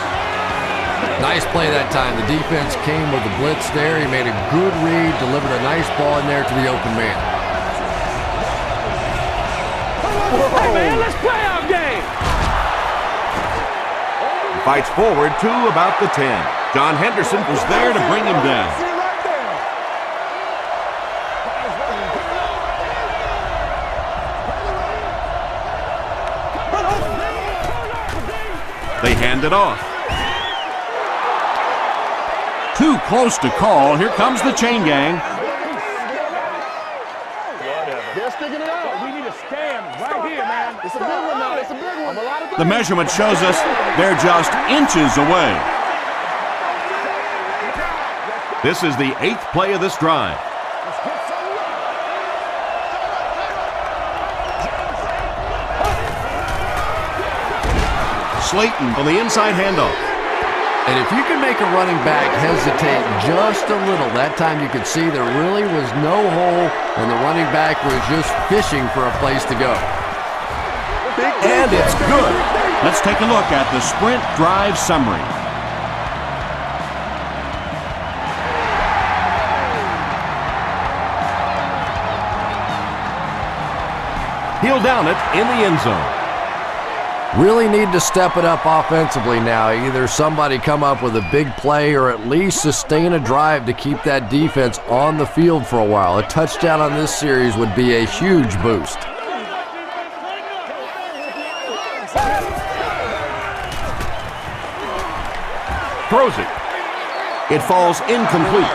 S2: Nice play that time. The defense came with the blitz there. He made a good read, delivered a nice ball in there to the open man.
S3: Hey, man, let's play our game.
S1: Fights forward to about the 10. John Henderson was there to bring him down. They hand it off. Too close to call. Here comes the chain gang.
S3: They're sticking it out. We need a stand right here, man. It's a big one now. It's a big one.
S1: The measurement shows us they're just inches away. This is the 8th play of this drive. Slayton on the inside handoff.
S2: And if you can make a running back hesitate just a little, that time you could see there really was no hole and the running back was just fishing for a place to go.
S1: And it's good. Let's take a look at the sprint drive summary. He'll down it in the end zone.
S2: Really need to step it up offensively now. Either somebody come up with a big play or at least sustain a drive to keep that defense on the field for a while. A touchdown on this series would be a huge boost.
S1: Throws it. It falls incomplete.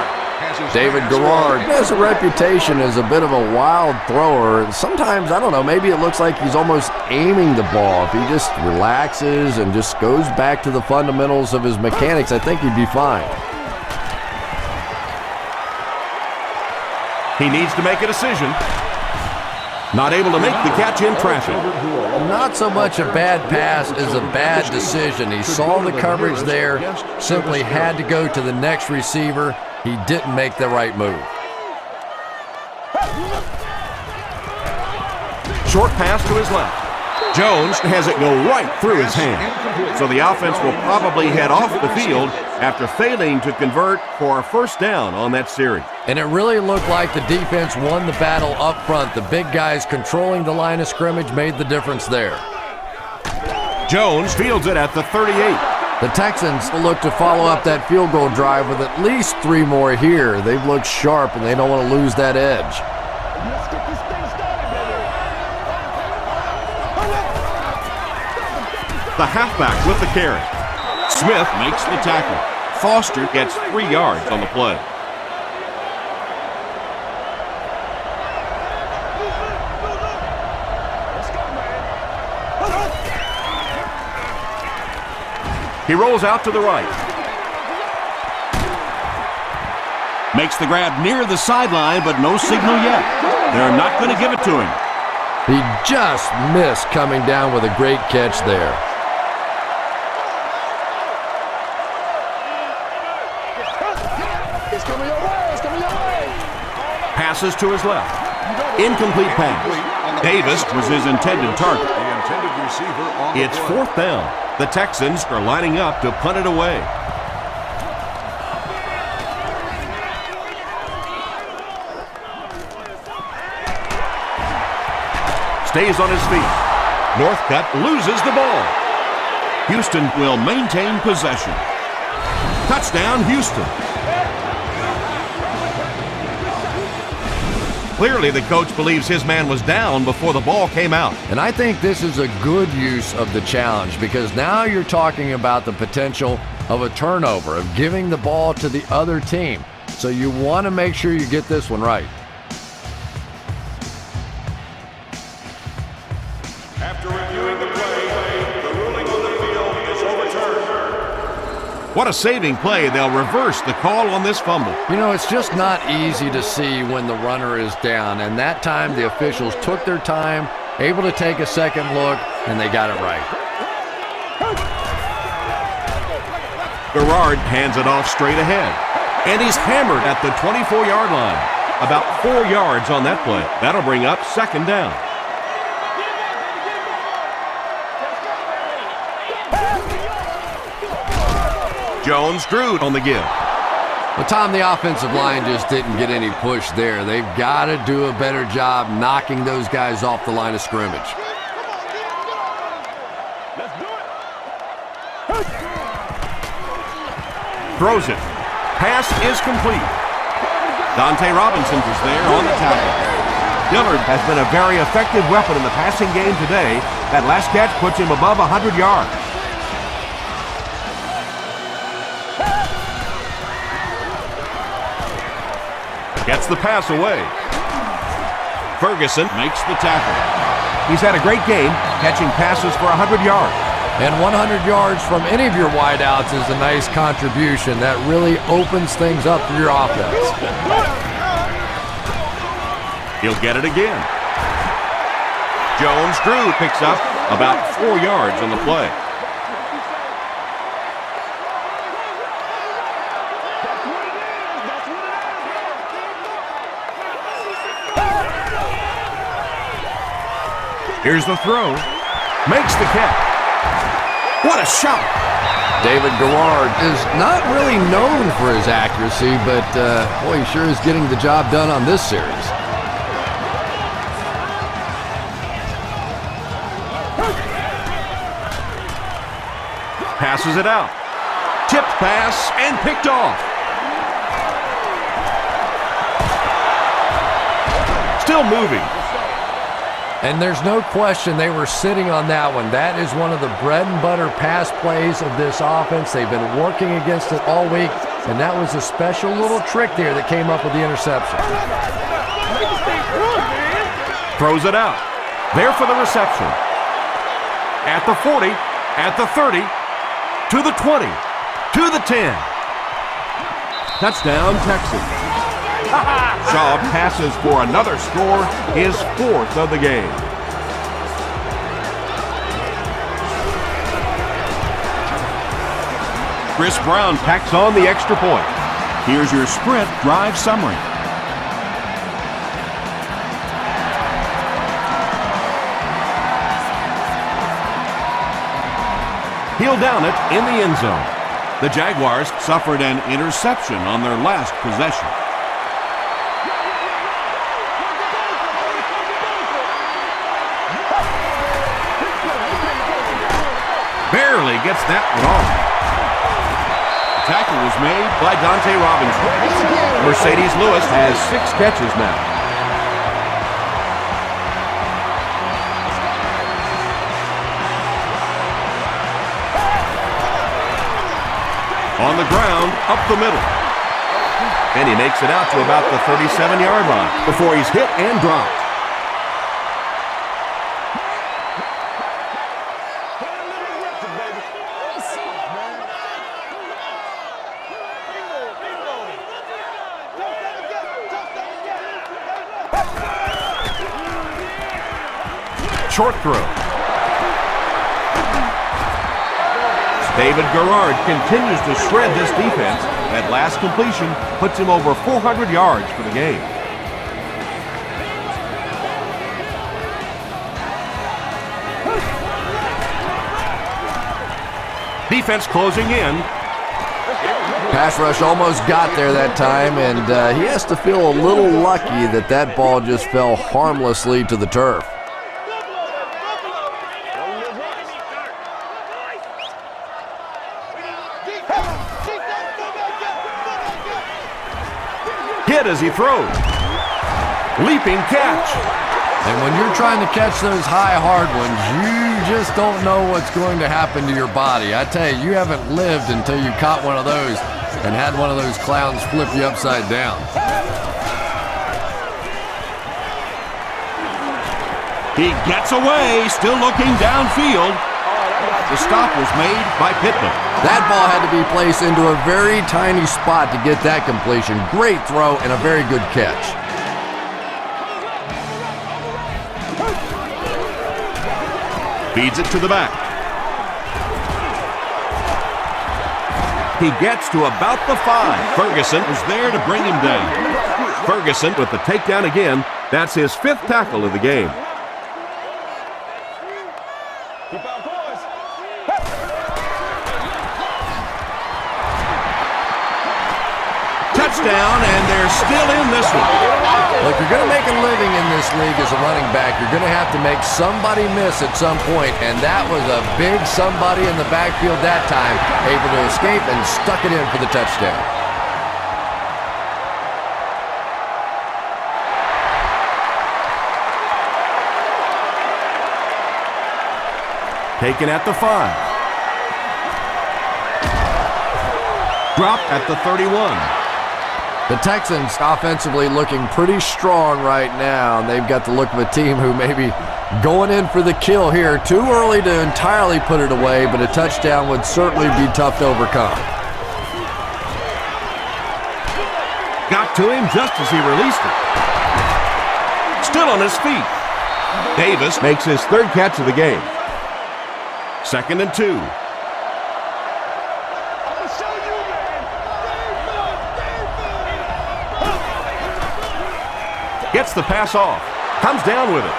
S2: David Garrard has a reputation as a bit of a wild thrower. Sometimes, I don't know, maybe it looks like he's almost aiming the ball. If he just relaxes and just goes back to the fundamentals of his mechanics, I think he'd be fine.
S1: He needs to make a decision. Not able to make the catch in traffic.
S2: Not so much a bad pass as a bad decision. He saw the coverage there, simply had to go to the next receiver. He didn't make the right move.
S1: Short pass to his left. Jones has it go right through his hand. So the offense will probably head off the field after failing to convert for a 1st down on that series.
S2: And it really looked like the defense won the battle up front. The big guys controlling the line of scrimmage made the difference there.
S1: Jones fields it at the 38.
S2: The Texans will look to follow up that field goal drive with at least 3 more here. They've looked sharp, and they don't want to lose that edge.
S1: The halfback with the carry. Smith makes the tackle. Foster gets 3 yards on the play. He rolls out to the right. Makes the grab near the sideline, but no signal yet. They're not going to give it to him.
S2: He just missed coming down with a great catch there.
S3: It's coming your way. It's coming your way.
S1: Passes to his left. Incomplete pass. Davis was his intended target. It's 4th down. The Texans are lining up to punt it away. Stays on his feet. Northcutt loses the ball. Houston will maintain possession. Touchdown, Houston. Clearly, the coach believes his man was down before the ball came out.
S2: And I think this is a good use of the challenge because now you're talking about the potential of a turnover, of giving the ball to the other team. So you want to make sure you get this one right.
S1: After reviewing the play, the ruling on the field is overturned. What a saving play. They'll reverse the call on this fumble.
S2: You know, it's just not easy to see when the runner is down, and that time the officials took their time, able to take a second look, and they got it right.
S1: Garrard hands it off straight ahead, and he's hammered at the 24-yard line. About 4 yards on that play. That'll bring up second down. Jones-Drew on the give.
S2: Well, Tom, the offensive line just didn't get any push there. They've got to do a better job knocking those guys off the line of scrimmage.
S1: Throws it. Pass is complete. Dante Robinson is there on the tackle. Dillard has been a very effective weapon in the passing game today. That last catch puts him above 100 yards. Gets the pass away. Ferguson makes the tackle. He's had a great game, catching passes for 100 yards.
S2: And 100 yards from any of your wideouts is a nice contribution. That really opens things up for your offense.
S1: He'll get it again. Jones-Drew picks up about 4 yards on the play. Here's the throw. Makes the catch. What a shot!
S2: David Garrard is not really known for his accuracy, but boy, he sure is getting the job done on this series.
S1: Passes it out. Tipped pass and picked off. Still moving.
S2: And there's no question they were sitting on that one. That is one of the bread and butter pass plays of this offense. They've been working against it all week, and that was a special little trick there that came up with the interception.
S1: Throws it out. There for the reception. At the 40, at the 30, to the 20, to the 10. Touchdown, Texans. Shaw passes for another score, his 4th of the game. Chris Brown tacks on the extra point. Here's your sprint drive summary. He'll down it in the end zone. The Jaguars suffered an interception on their last possession. Barely gets that one off. The tackle was made by Dante Robinson. Mercedes Lewis has 6 catches now. On the ground, up the middle. And he makes it out to about the 37-yard line before he's hit and dropped. Short throw. David Garrard continues to shred this defense. That last completion puts him over 400 yards for the game. Defense closing in.
S2: Pass rush almost got there that time, and he has to feel a little lucky that that ball just fell harmlessly to the turf.
S1: Hit as he throws. Leaping catch.
S2: And when you're trying to catch those high, hard ones, you just don't know what's going to happen to your body. I tell you, you haven't lived until you caught one of those and had one of those clowns flip you upside down.
S1: He gets away, still looking downfield. The stop was made by Pittman.
S2: That ball had to be placed into a very tiny spot to get that completion. Great throw and a very good catch.
S1: Feeds it to the back. He gets to about the 5. Ferguson is there to bring him down. Ferguson with the takedown again. That's his 5th tackle of the game. Touchdown, and they're still in this one.
S2: Look, you're going to make a living in this league as a running back. You're going to have to make somebody miss at some point, and that was a big somebody in the backfield that time, able to escape and stuck it in for the touchdown.
S1: Taken at the 5. Dropped at the 31.
S2: The Texans offensively looking pretty strong right now, and they've got the look of a team who may be going in for the kill here. Too early to entirely put it away, but a touchdown would certainly be tough to overcome.
S1: Got to him just as he released it. Still on his feet. Davis makes his 3rd catch of the game. 2nd and 2. Gets the pass off. Comes down with it.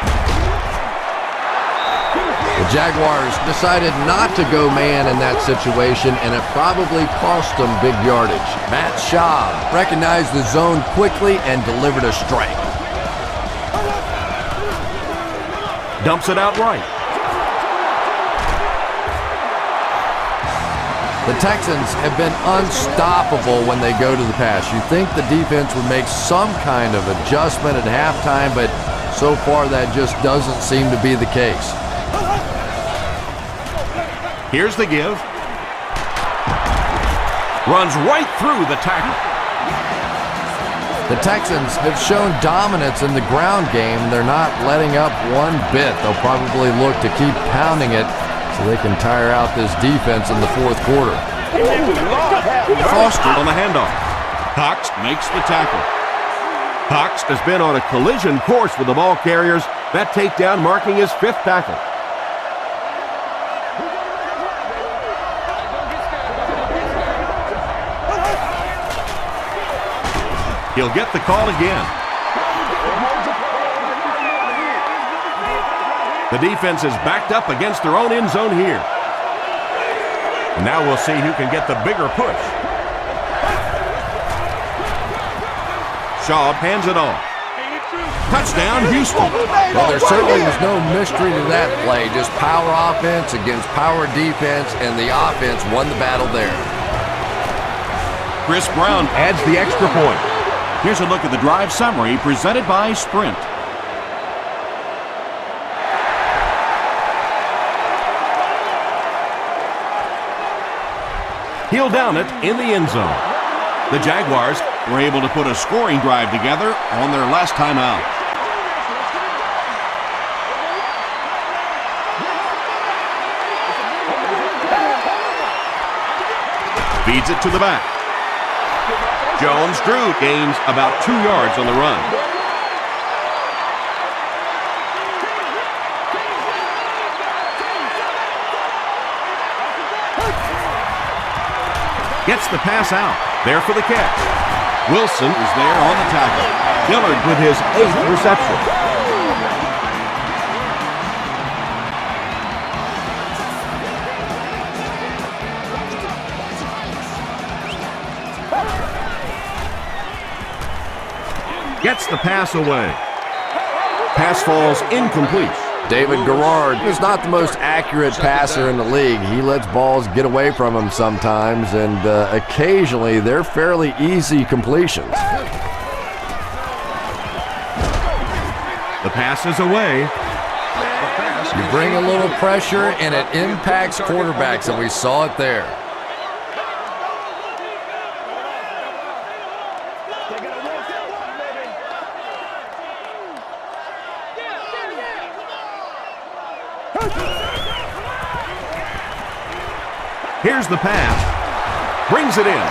S2: The Jaguars decided not to go man in that situation, and it probably cost them big yardage. Matt Schaub recognized the zone quickly and delivered a strike.
S1: Dumps it out right.
S2: The Texans have been unstoppable when they go to the pass. You'd think the defense would make some kind of adjustment at halftime, but so far that just doesn't seem to be the case.
S1: Here's the give. Runs right through the tackle.
S2: The Texans have shown dominance in the ground game. They're not letting up one bit. They'll probably look to keep pounding it so they can tire out this defense in the 4th quarter.
S1: Foster on the handoff. Cox makes the tackle. Cox has been on a collision course with the ball carriers. That takedown marking his 5th tackle. He'll get the call again. The defense is backed up against their own end zone here. Now we'll see who can get the bigger push. Schaub hands it off. Touchdown, Houston.
S2: Well, there certainly was no mystery to that play. Just power offense against power defense, and the offense won the battle there.
S1: Chris Brown adds the extra point. Here's a look at the drive summary presented by Sprint. He'll down it in the end zone. The Jaguars were able to put a scoring drive together on their last time out. Feeds it to the back. Jones-Drew gains about 2 yards on the run. Gets the pass out. There for the catch. Wilson is there on the tackle. Dillard with his 8th reception. Gets the pass away. Pass falls incomplete.
S2: David Garrard is not the most accurate passer in the league. He lets balls get away from him sometimes, and occasionally they're fairly easy completions.
S1: pass is away.
S2: You bring a little pressure, and it impacts quarterbacks, and we saw it there.
S1: Here's the pass. Brings it in.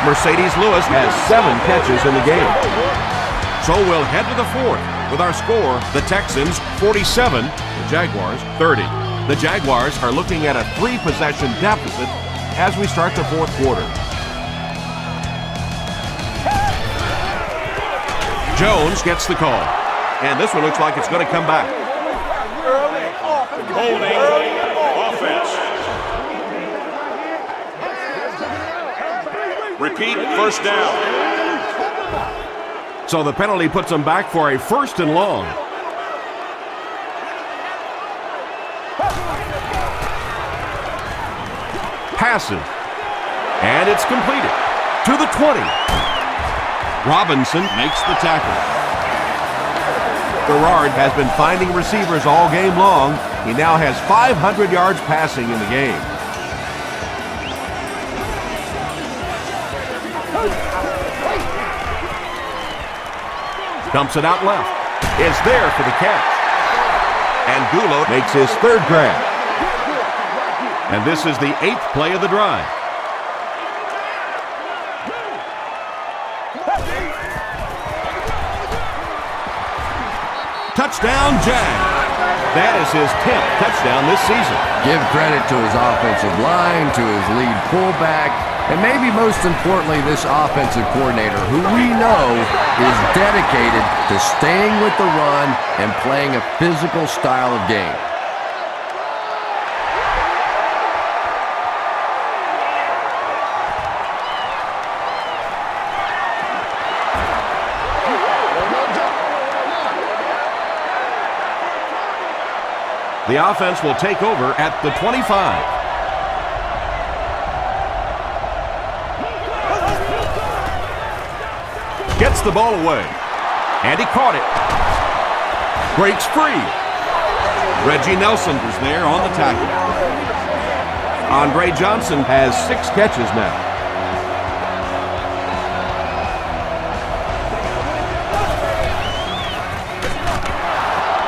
S1: Mercedes Lewis has 7 catches in the game. So we'll head to the 4th with our score, the Texans 47, the Jaguars 30. The Jaguars are looking at a 3-possession deficit as we start the 4th quarter. Jones gets the call. And this one looks like it's going to come back.
S6: Holding offense. Repeat, first down.
S1: So the penalty puts them back for a 1st and long. Passes. And it's completed. To the 20. Robinson makes the tackle. Gerard has been finding receivers all game long. He now has 500 yards passing in the game. Dumps it out left. It's there for the catch. And Gulo makes his 3rd grab. And this is the 8th play of the drive. Touchdown, Jag. That is his 10th touchdown this season.
S2: Give credit to his offensive line, to his lead fullback, and maybe most importantly, this offensive coordinator, who we know is dedicated to staying with the run and playing a physical style of game.
S1: The offense will take over at the 25. Gets the ball away. And he caught it. Breaks free. Reggie Nelson is there on the tackle. Andre Johnson has 6 catches now.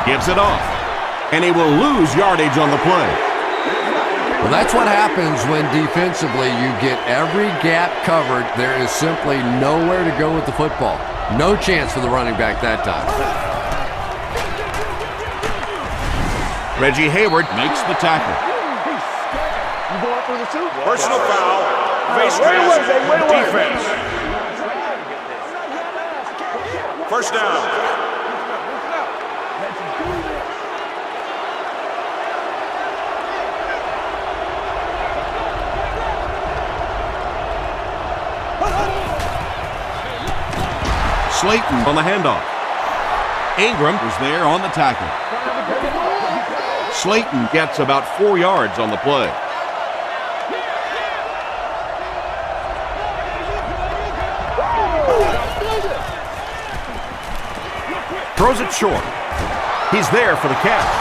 S1: Gives it off. And he will lose yardage on the play.
S2: Well, that's what happens when defensively you get every gap covered. There is simply nowhere to go with the football. No chance for the running back that time.
S1: Reggie Hayward makes the tackle.
S6: Personal foul. Face mask. Defense. First down.
S1: Slayton on the handoff. Ingram is there on the tackle. Slayton gets about 4 yards on the play. Throws it short. He's there for the catch.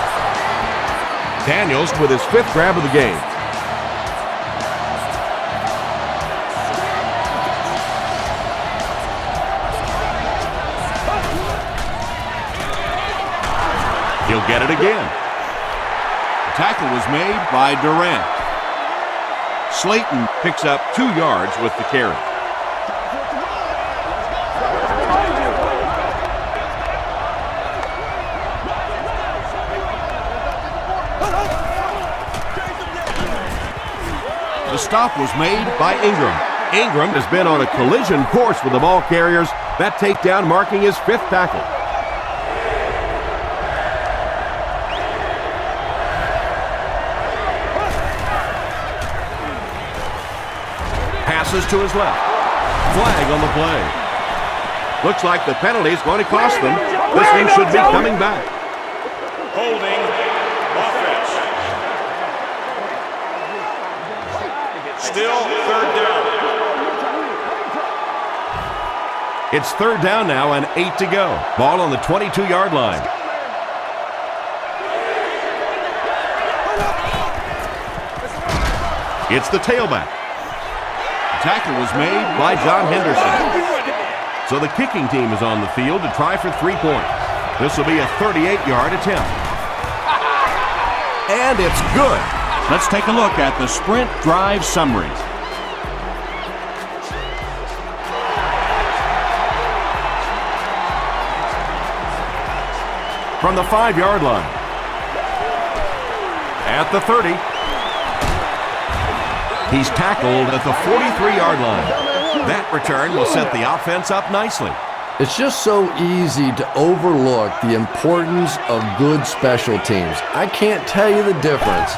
S1: Daniels with his 5th grab of the game. He'll get it again. The tackle was made by Durant. Slayton picks up 2 yards with the carry. The stop was made by Ingram. Ingram has been on a collision course with the ball carriers. That takedown marking his 5th tackle. Passes to his left. Flag on the play. Looks like the penalty is going to cost them. This one should be coming back.
S6: Holding offense. Still 3rd down.
S1: It's 3rd down now and 8 to go. Ball on the 22-yard line. It's the tailback. The tackle was made by John Henderson. So the kicking team is on the field to try for 3 points. This will be a 38-yard attempt. And it's good. Let's take a look at the sprint drive summary. From the 5-yard line. At the 30. He's tackled at the 43-yard line. That return will set the offense up nicely.
S2: It's just so easy to overlook the importance of good special teams. I can't tell you the difference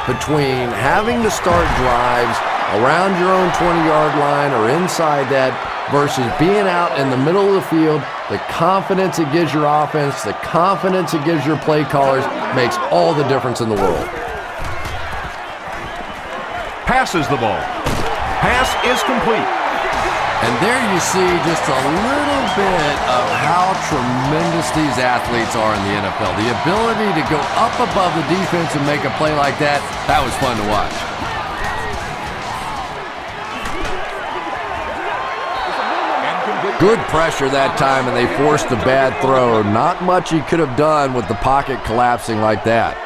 S2: between having to start drives around your own 20-yard line or inside that versus being out in the middle of the field. The confidence it gives your offense, the confidence it gives your play callers makes all the difference in the world.
S1: Passes the ball. Pass is complete.
S2: And there you see just a little bit of how tremendous these athletes are in the NFL. The ability to go up above the defense and make a play like that, that was fun to watch. Good pressure that time, and they forced a bad throw. Not much he could have done with the pocket collapsing like that.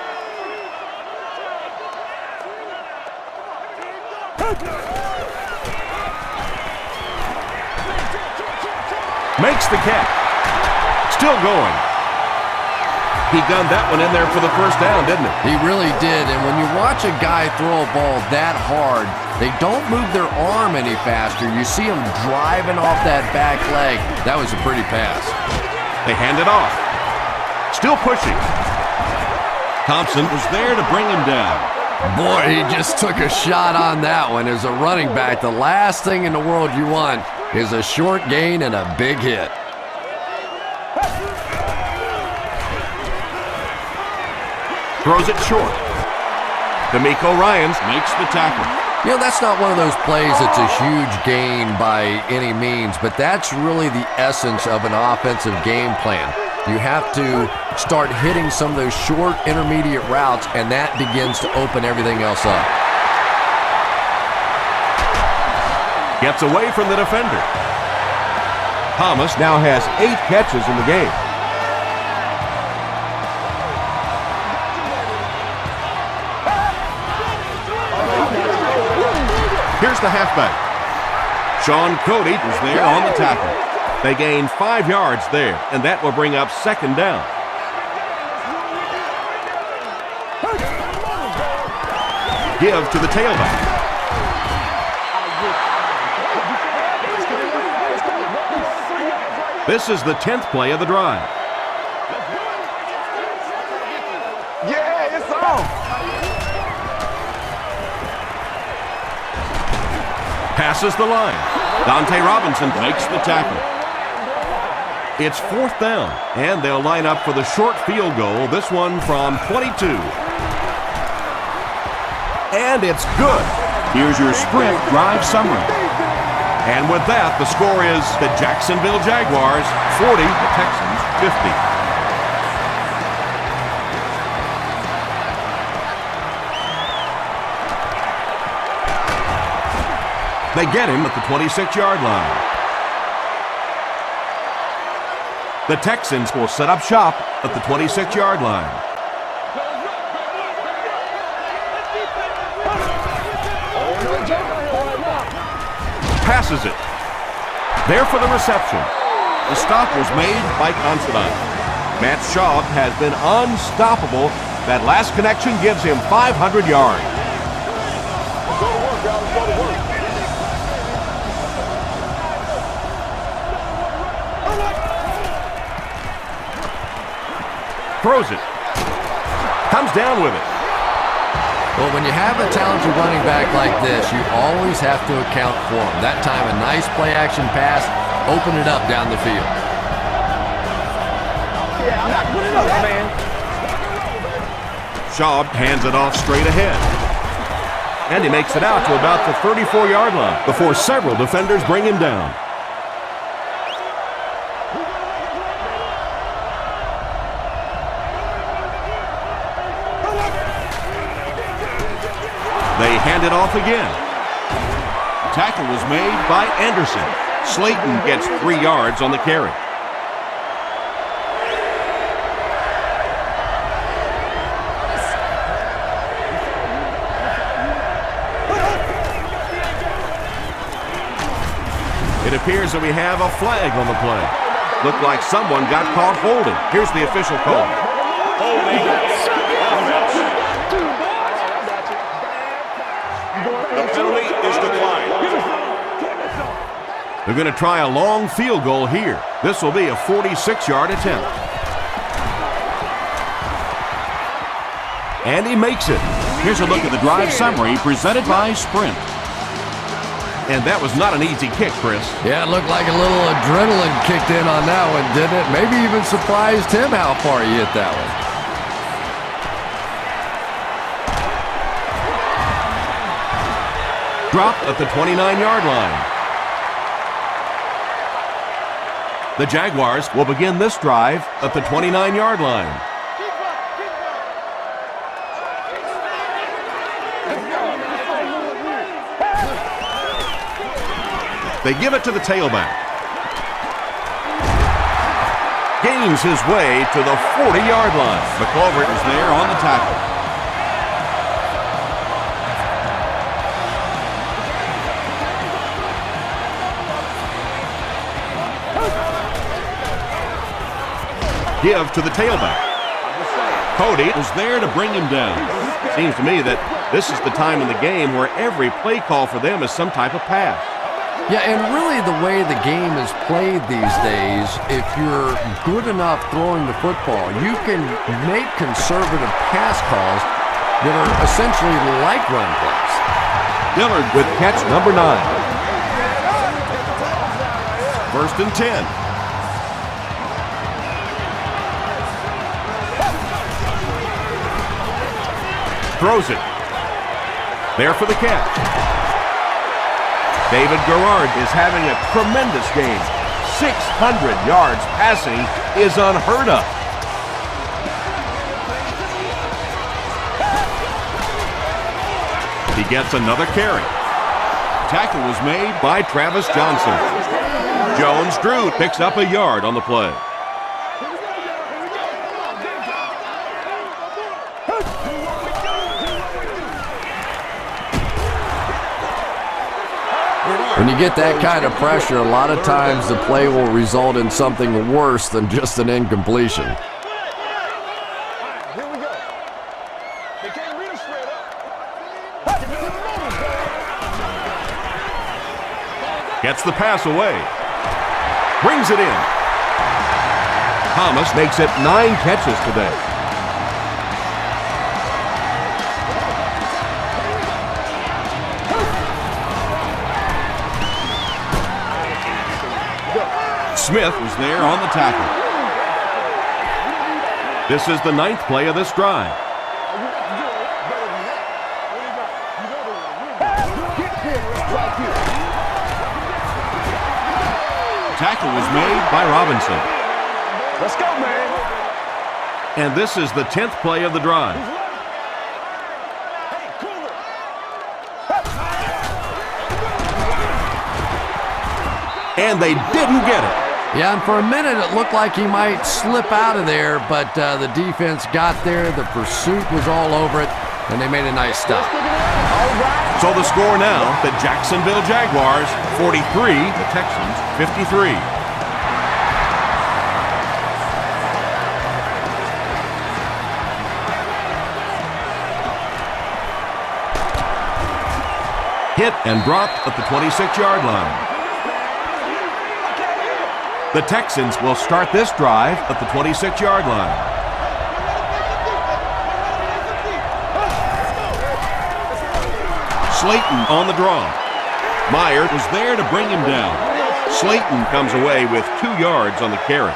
S1: Makes the catch. Still going. He gunned that one in there for the first down, didn't he?
S2: He really did, and when you watch a guy throw a ball that hard, they don't move their arm any faster. You see him driving off that back leg. That was a pretty pass.
S1: They hand it off. Still pushing. Thompson was there to bring him down.
S2: Boy, he just took a shot on that one. As a running back, the last thing in the world you want is a short gain and a big hit.
S1: Throws it short. D'Amico Ryans makes the tackle.
S2: You know, that's not one of those plays that's a huge gain by any means, but that's really the essence of an offensive game plan. You have to start hitting some of those short intermediate routes, and that begins to open everything else up.
S1: Gets away from the defender. Thomas now has 8 catches in the game. Here's the halfback. Sean Cody is there on the tackle. They gain 5 yards there, and that will bring up second down. Give to the tailback. This is the 10th play of the drive.
S3: Yeah, it's on.
S1: Passes the line. Dante Robinson makes the tackle. It's 4th down, and they'll line up for the short field goal, this one from 22. And it's good. Here's your sprint drive summary. And with that, the score is the Jacksonville Jaguars 40, the Texans 50. They get him at the 26-yard line. The Texans will set up shop at the 26-yard line. Passes it. There for the reception. The stop was made by Considine. Matt Schaub has been unstoppable. That last connection gives him 500 yards.
S3: Go to work, guys. Go to work.
S1: Throws it. Comes down with it.
S2: Well, when you have a talented running back like this, you always have to account for him. That time, a nice play-action pass, open it up down the field.
S3: Yeah, I'm not putting it up, man.
S1: Schaub hands it off straight ahead. And he makes it out to about the 34-yard line before several defenders bring him down. They hand it off again. Tackle was made by Anderson. Slayton gets 3 yards on the carry. It appears that we have a flag on the play. Looked like someone got caught holding. Here's the official call.
S6: Holding. Offense. The penalty is declined.
S1: They're going to try a long field goal here. This will be a 46-yard attempt. And he makes it. Here's a look at the drive summary presented by Sprint. And that was not an easy kick, Chris.
S2: Yeah, it looked like a little adrenaline kicked in on that one, didn't it? Maybe even surprised him how far he hit that one.
S1: Dropped at the 29-yard line. The Jaguars will begin this drive at the 29-yard line. They give it to the tailback. Gains his way to the 40-yard line. McCulvert is there on the tackle. Give to the tailback. Cody was there to bring him down. Seems to me that this is the time in the game where every play call for them is some type of pass.
S2: Yeah, and really the way the game is played these days, if you're good enough throwing the football, you can make conservative pass calls that are essentially like run plays.
S1: Dillard with catch number 9. 1st and 10. Throws it. There for the catch. David Garrard is having a tremendous game. 600 yards passing is unheard of. He gets another carry. Tackle was made by Travis Johnson. Jones-Drew picks up a yard on the play.
S2: When you get that kind of pressure, a lot of times the play will result in something worse than just an incompletion.
S3: Here we go. They can't read it straight up.
S1: Gets the pass away. Brings it in. Thomas makes it 9 catches today. Smith was there on the tackle. This is the 9th play of this drive. Tackle was made by Robinson.
S3: Let's go, man.
S1: And this is the 10th play of the drive. And they didn't get it.
S2: Yeah, and for a minute it looked like he might slip out of there, but the defense got there, the pursuit was all over it, and they made a nice stop.
S1: So the score now, the Jacksonville Jaguars 43, the Texans 53. Hit and dropped at the 26-yard line. The Texans will start this drive at the 26-yard line. Slayton on the draw. Meyer was there to bring him down. Slayton comes away with 2 yards on the carry.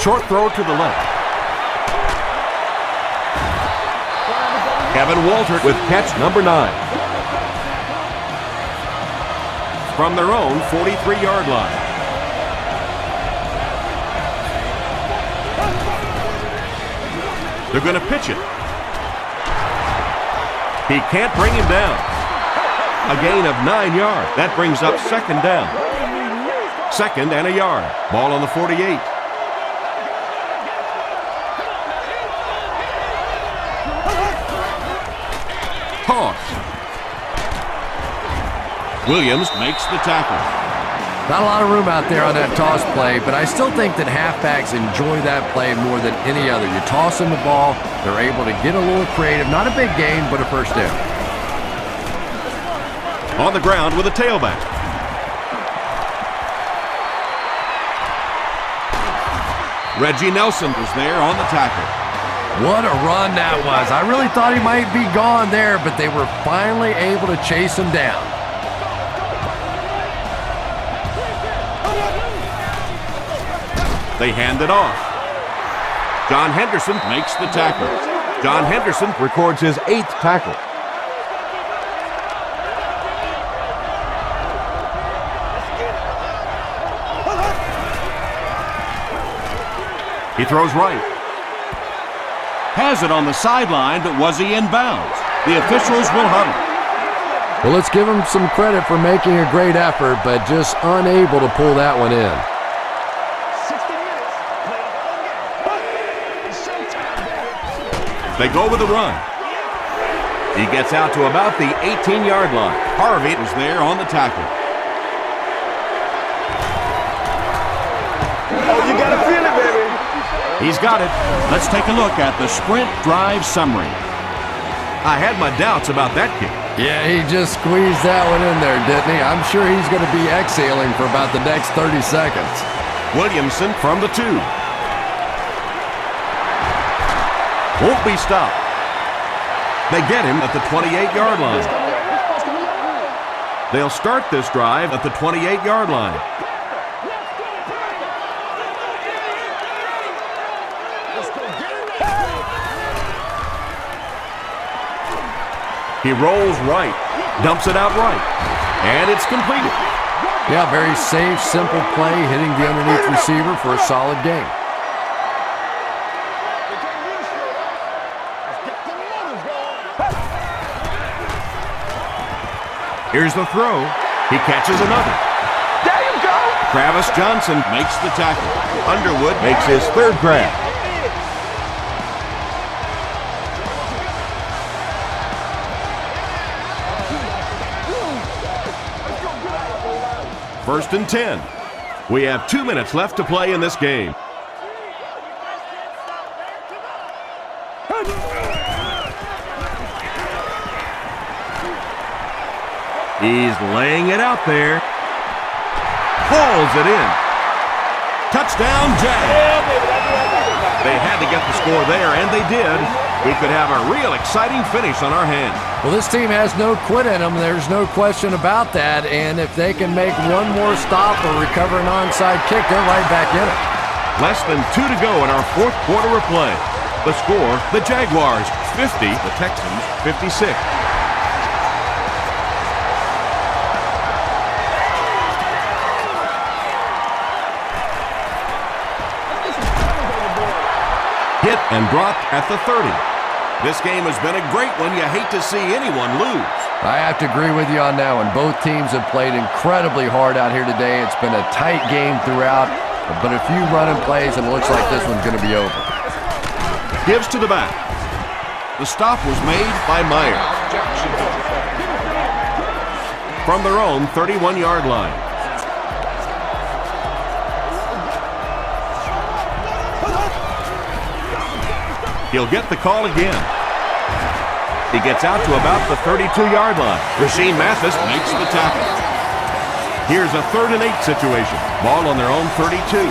S1: Short throw to the left. Kevin Walter with catch number 9. from their own 43-yard line. They're going to pitch it. He can't bring him down. A gain of 9 yards. That brings up second down. Second and a yard. Ball on the 48. Toss. Williams makes the tackle.
S2: Not a lot of room out there on that toss play, but I still think that halfbacks enjoy that play more than any other. You toss them the ball, they're able to get a little creative. Not a big gain, but a first down.
S1: On the ground with a tailback. Reggie Nelson was there on the tackle.
S2: What a run that was. I really thought he might be gone there, but they were finally able to chase him down.
S1: They hand it off. John Henderson makes the tackle. John Henderson records his 8th tackle. He throws right. Has it on the sideline, but was he in bounds? The officials will huddle.
S2: Well, let's give him some credit for making a great effort, but just unable to pull that one in.
S1: They go with a run. He gets out to about the 18-yard line. Harvey is there on the tackle.
S3: Oh, you gotta feel it, baby.
S1: He's got it. Let's take a look at the sprint drive summary. I had my doubts about that kick.
S2: Yeah, he just squeezed that one in there, didn't he? I'm sure he's going to be exhaling for about the next 30 seconds.
S1: Williamson from the 2. Won't be stopped. They get him at the 28-yard line. They'll start this drive at the 28-yard line. He rolls right, dumps it out right, and it's completed.
S2: Yeah, very safe, simple play, hitting the underneath receiver for a solid gain.
S1: Here's the throw. He catches another.
S3: There you go.
S1: Travis Johnson makes the tackle. Underwood makes his 3rd grab. First and 10. We have 2 minutes left to play in this game. He's laying it out there. Hauls it in. Touchdown, Jags. They had to get the score there, and they did. We could have a real exciting finish on our hands.
S2: Well, this team has no quit in them. There's no question about that. And if they can make one more stop or recover an onside kick, they're right back in it.
S1: Less than 2 to go in our 4th quarter of play. The score, the Jaguars 50, the Texans 56. Hit and dropped at the 30. This game has been a great one. You hate to see anyone lose.
S2: I have to agree with you on that one. Both teams have played incredibly hard out here today. It's been a tight game throughout, but a few running plays, and it looks like this one's going to be over.
S1: Gives to the back. The stop was made by Meyer. From their own 31-yard line. He'll get the call again. He gets out to about the 32-yard line. Rasheem Mathis makes the tackle. Here's a 3rd and 8 situation. Ball on their own 32.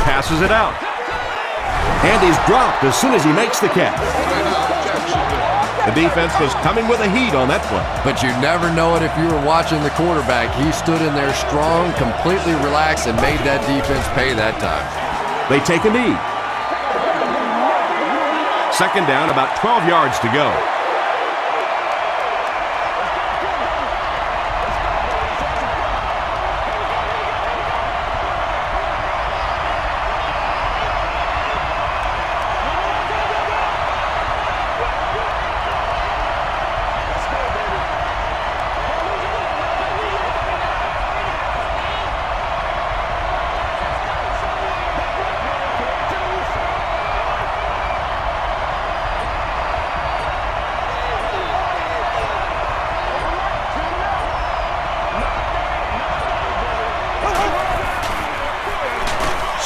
S1: Passes it out. And he's dropped as soon as he makes the catch. The defense was coming with a heat on that play.
S2: But you never know it if you were watching the quarterback. He stood in there strong, completely relaxed, and made that defense pay that time.
S1: They take a knee. Second down, about 12 yards to go.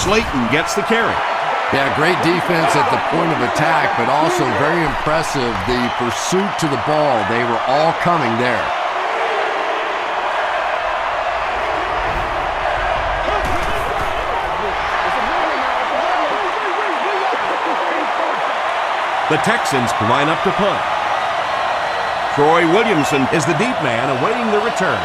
S1: Slayton gets the carry.
S2: Yeah, great defense at the point of attack, but also very impressive the pursuit to the ball. They were all coming there.
S1: The Texans line up to punt. Troy Williamson is the deep man awaiting the return.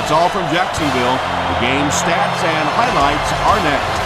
S1: That's all from Jacksonville. The game stats and highlights are next.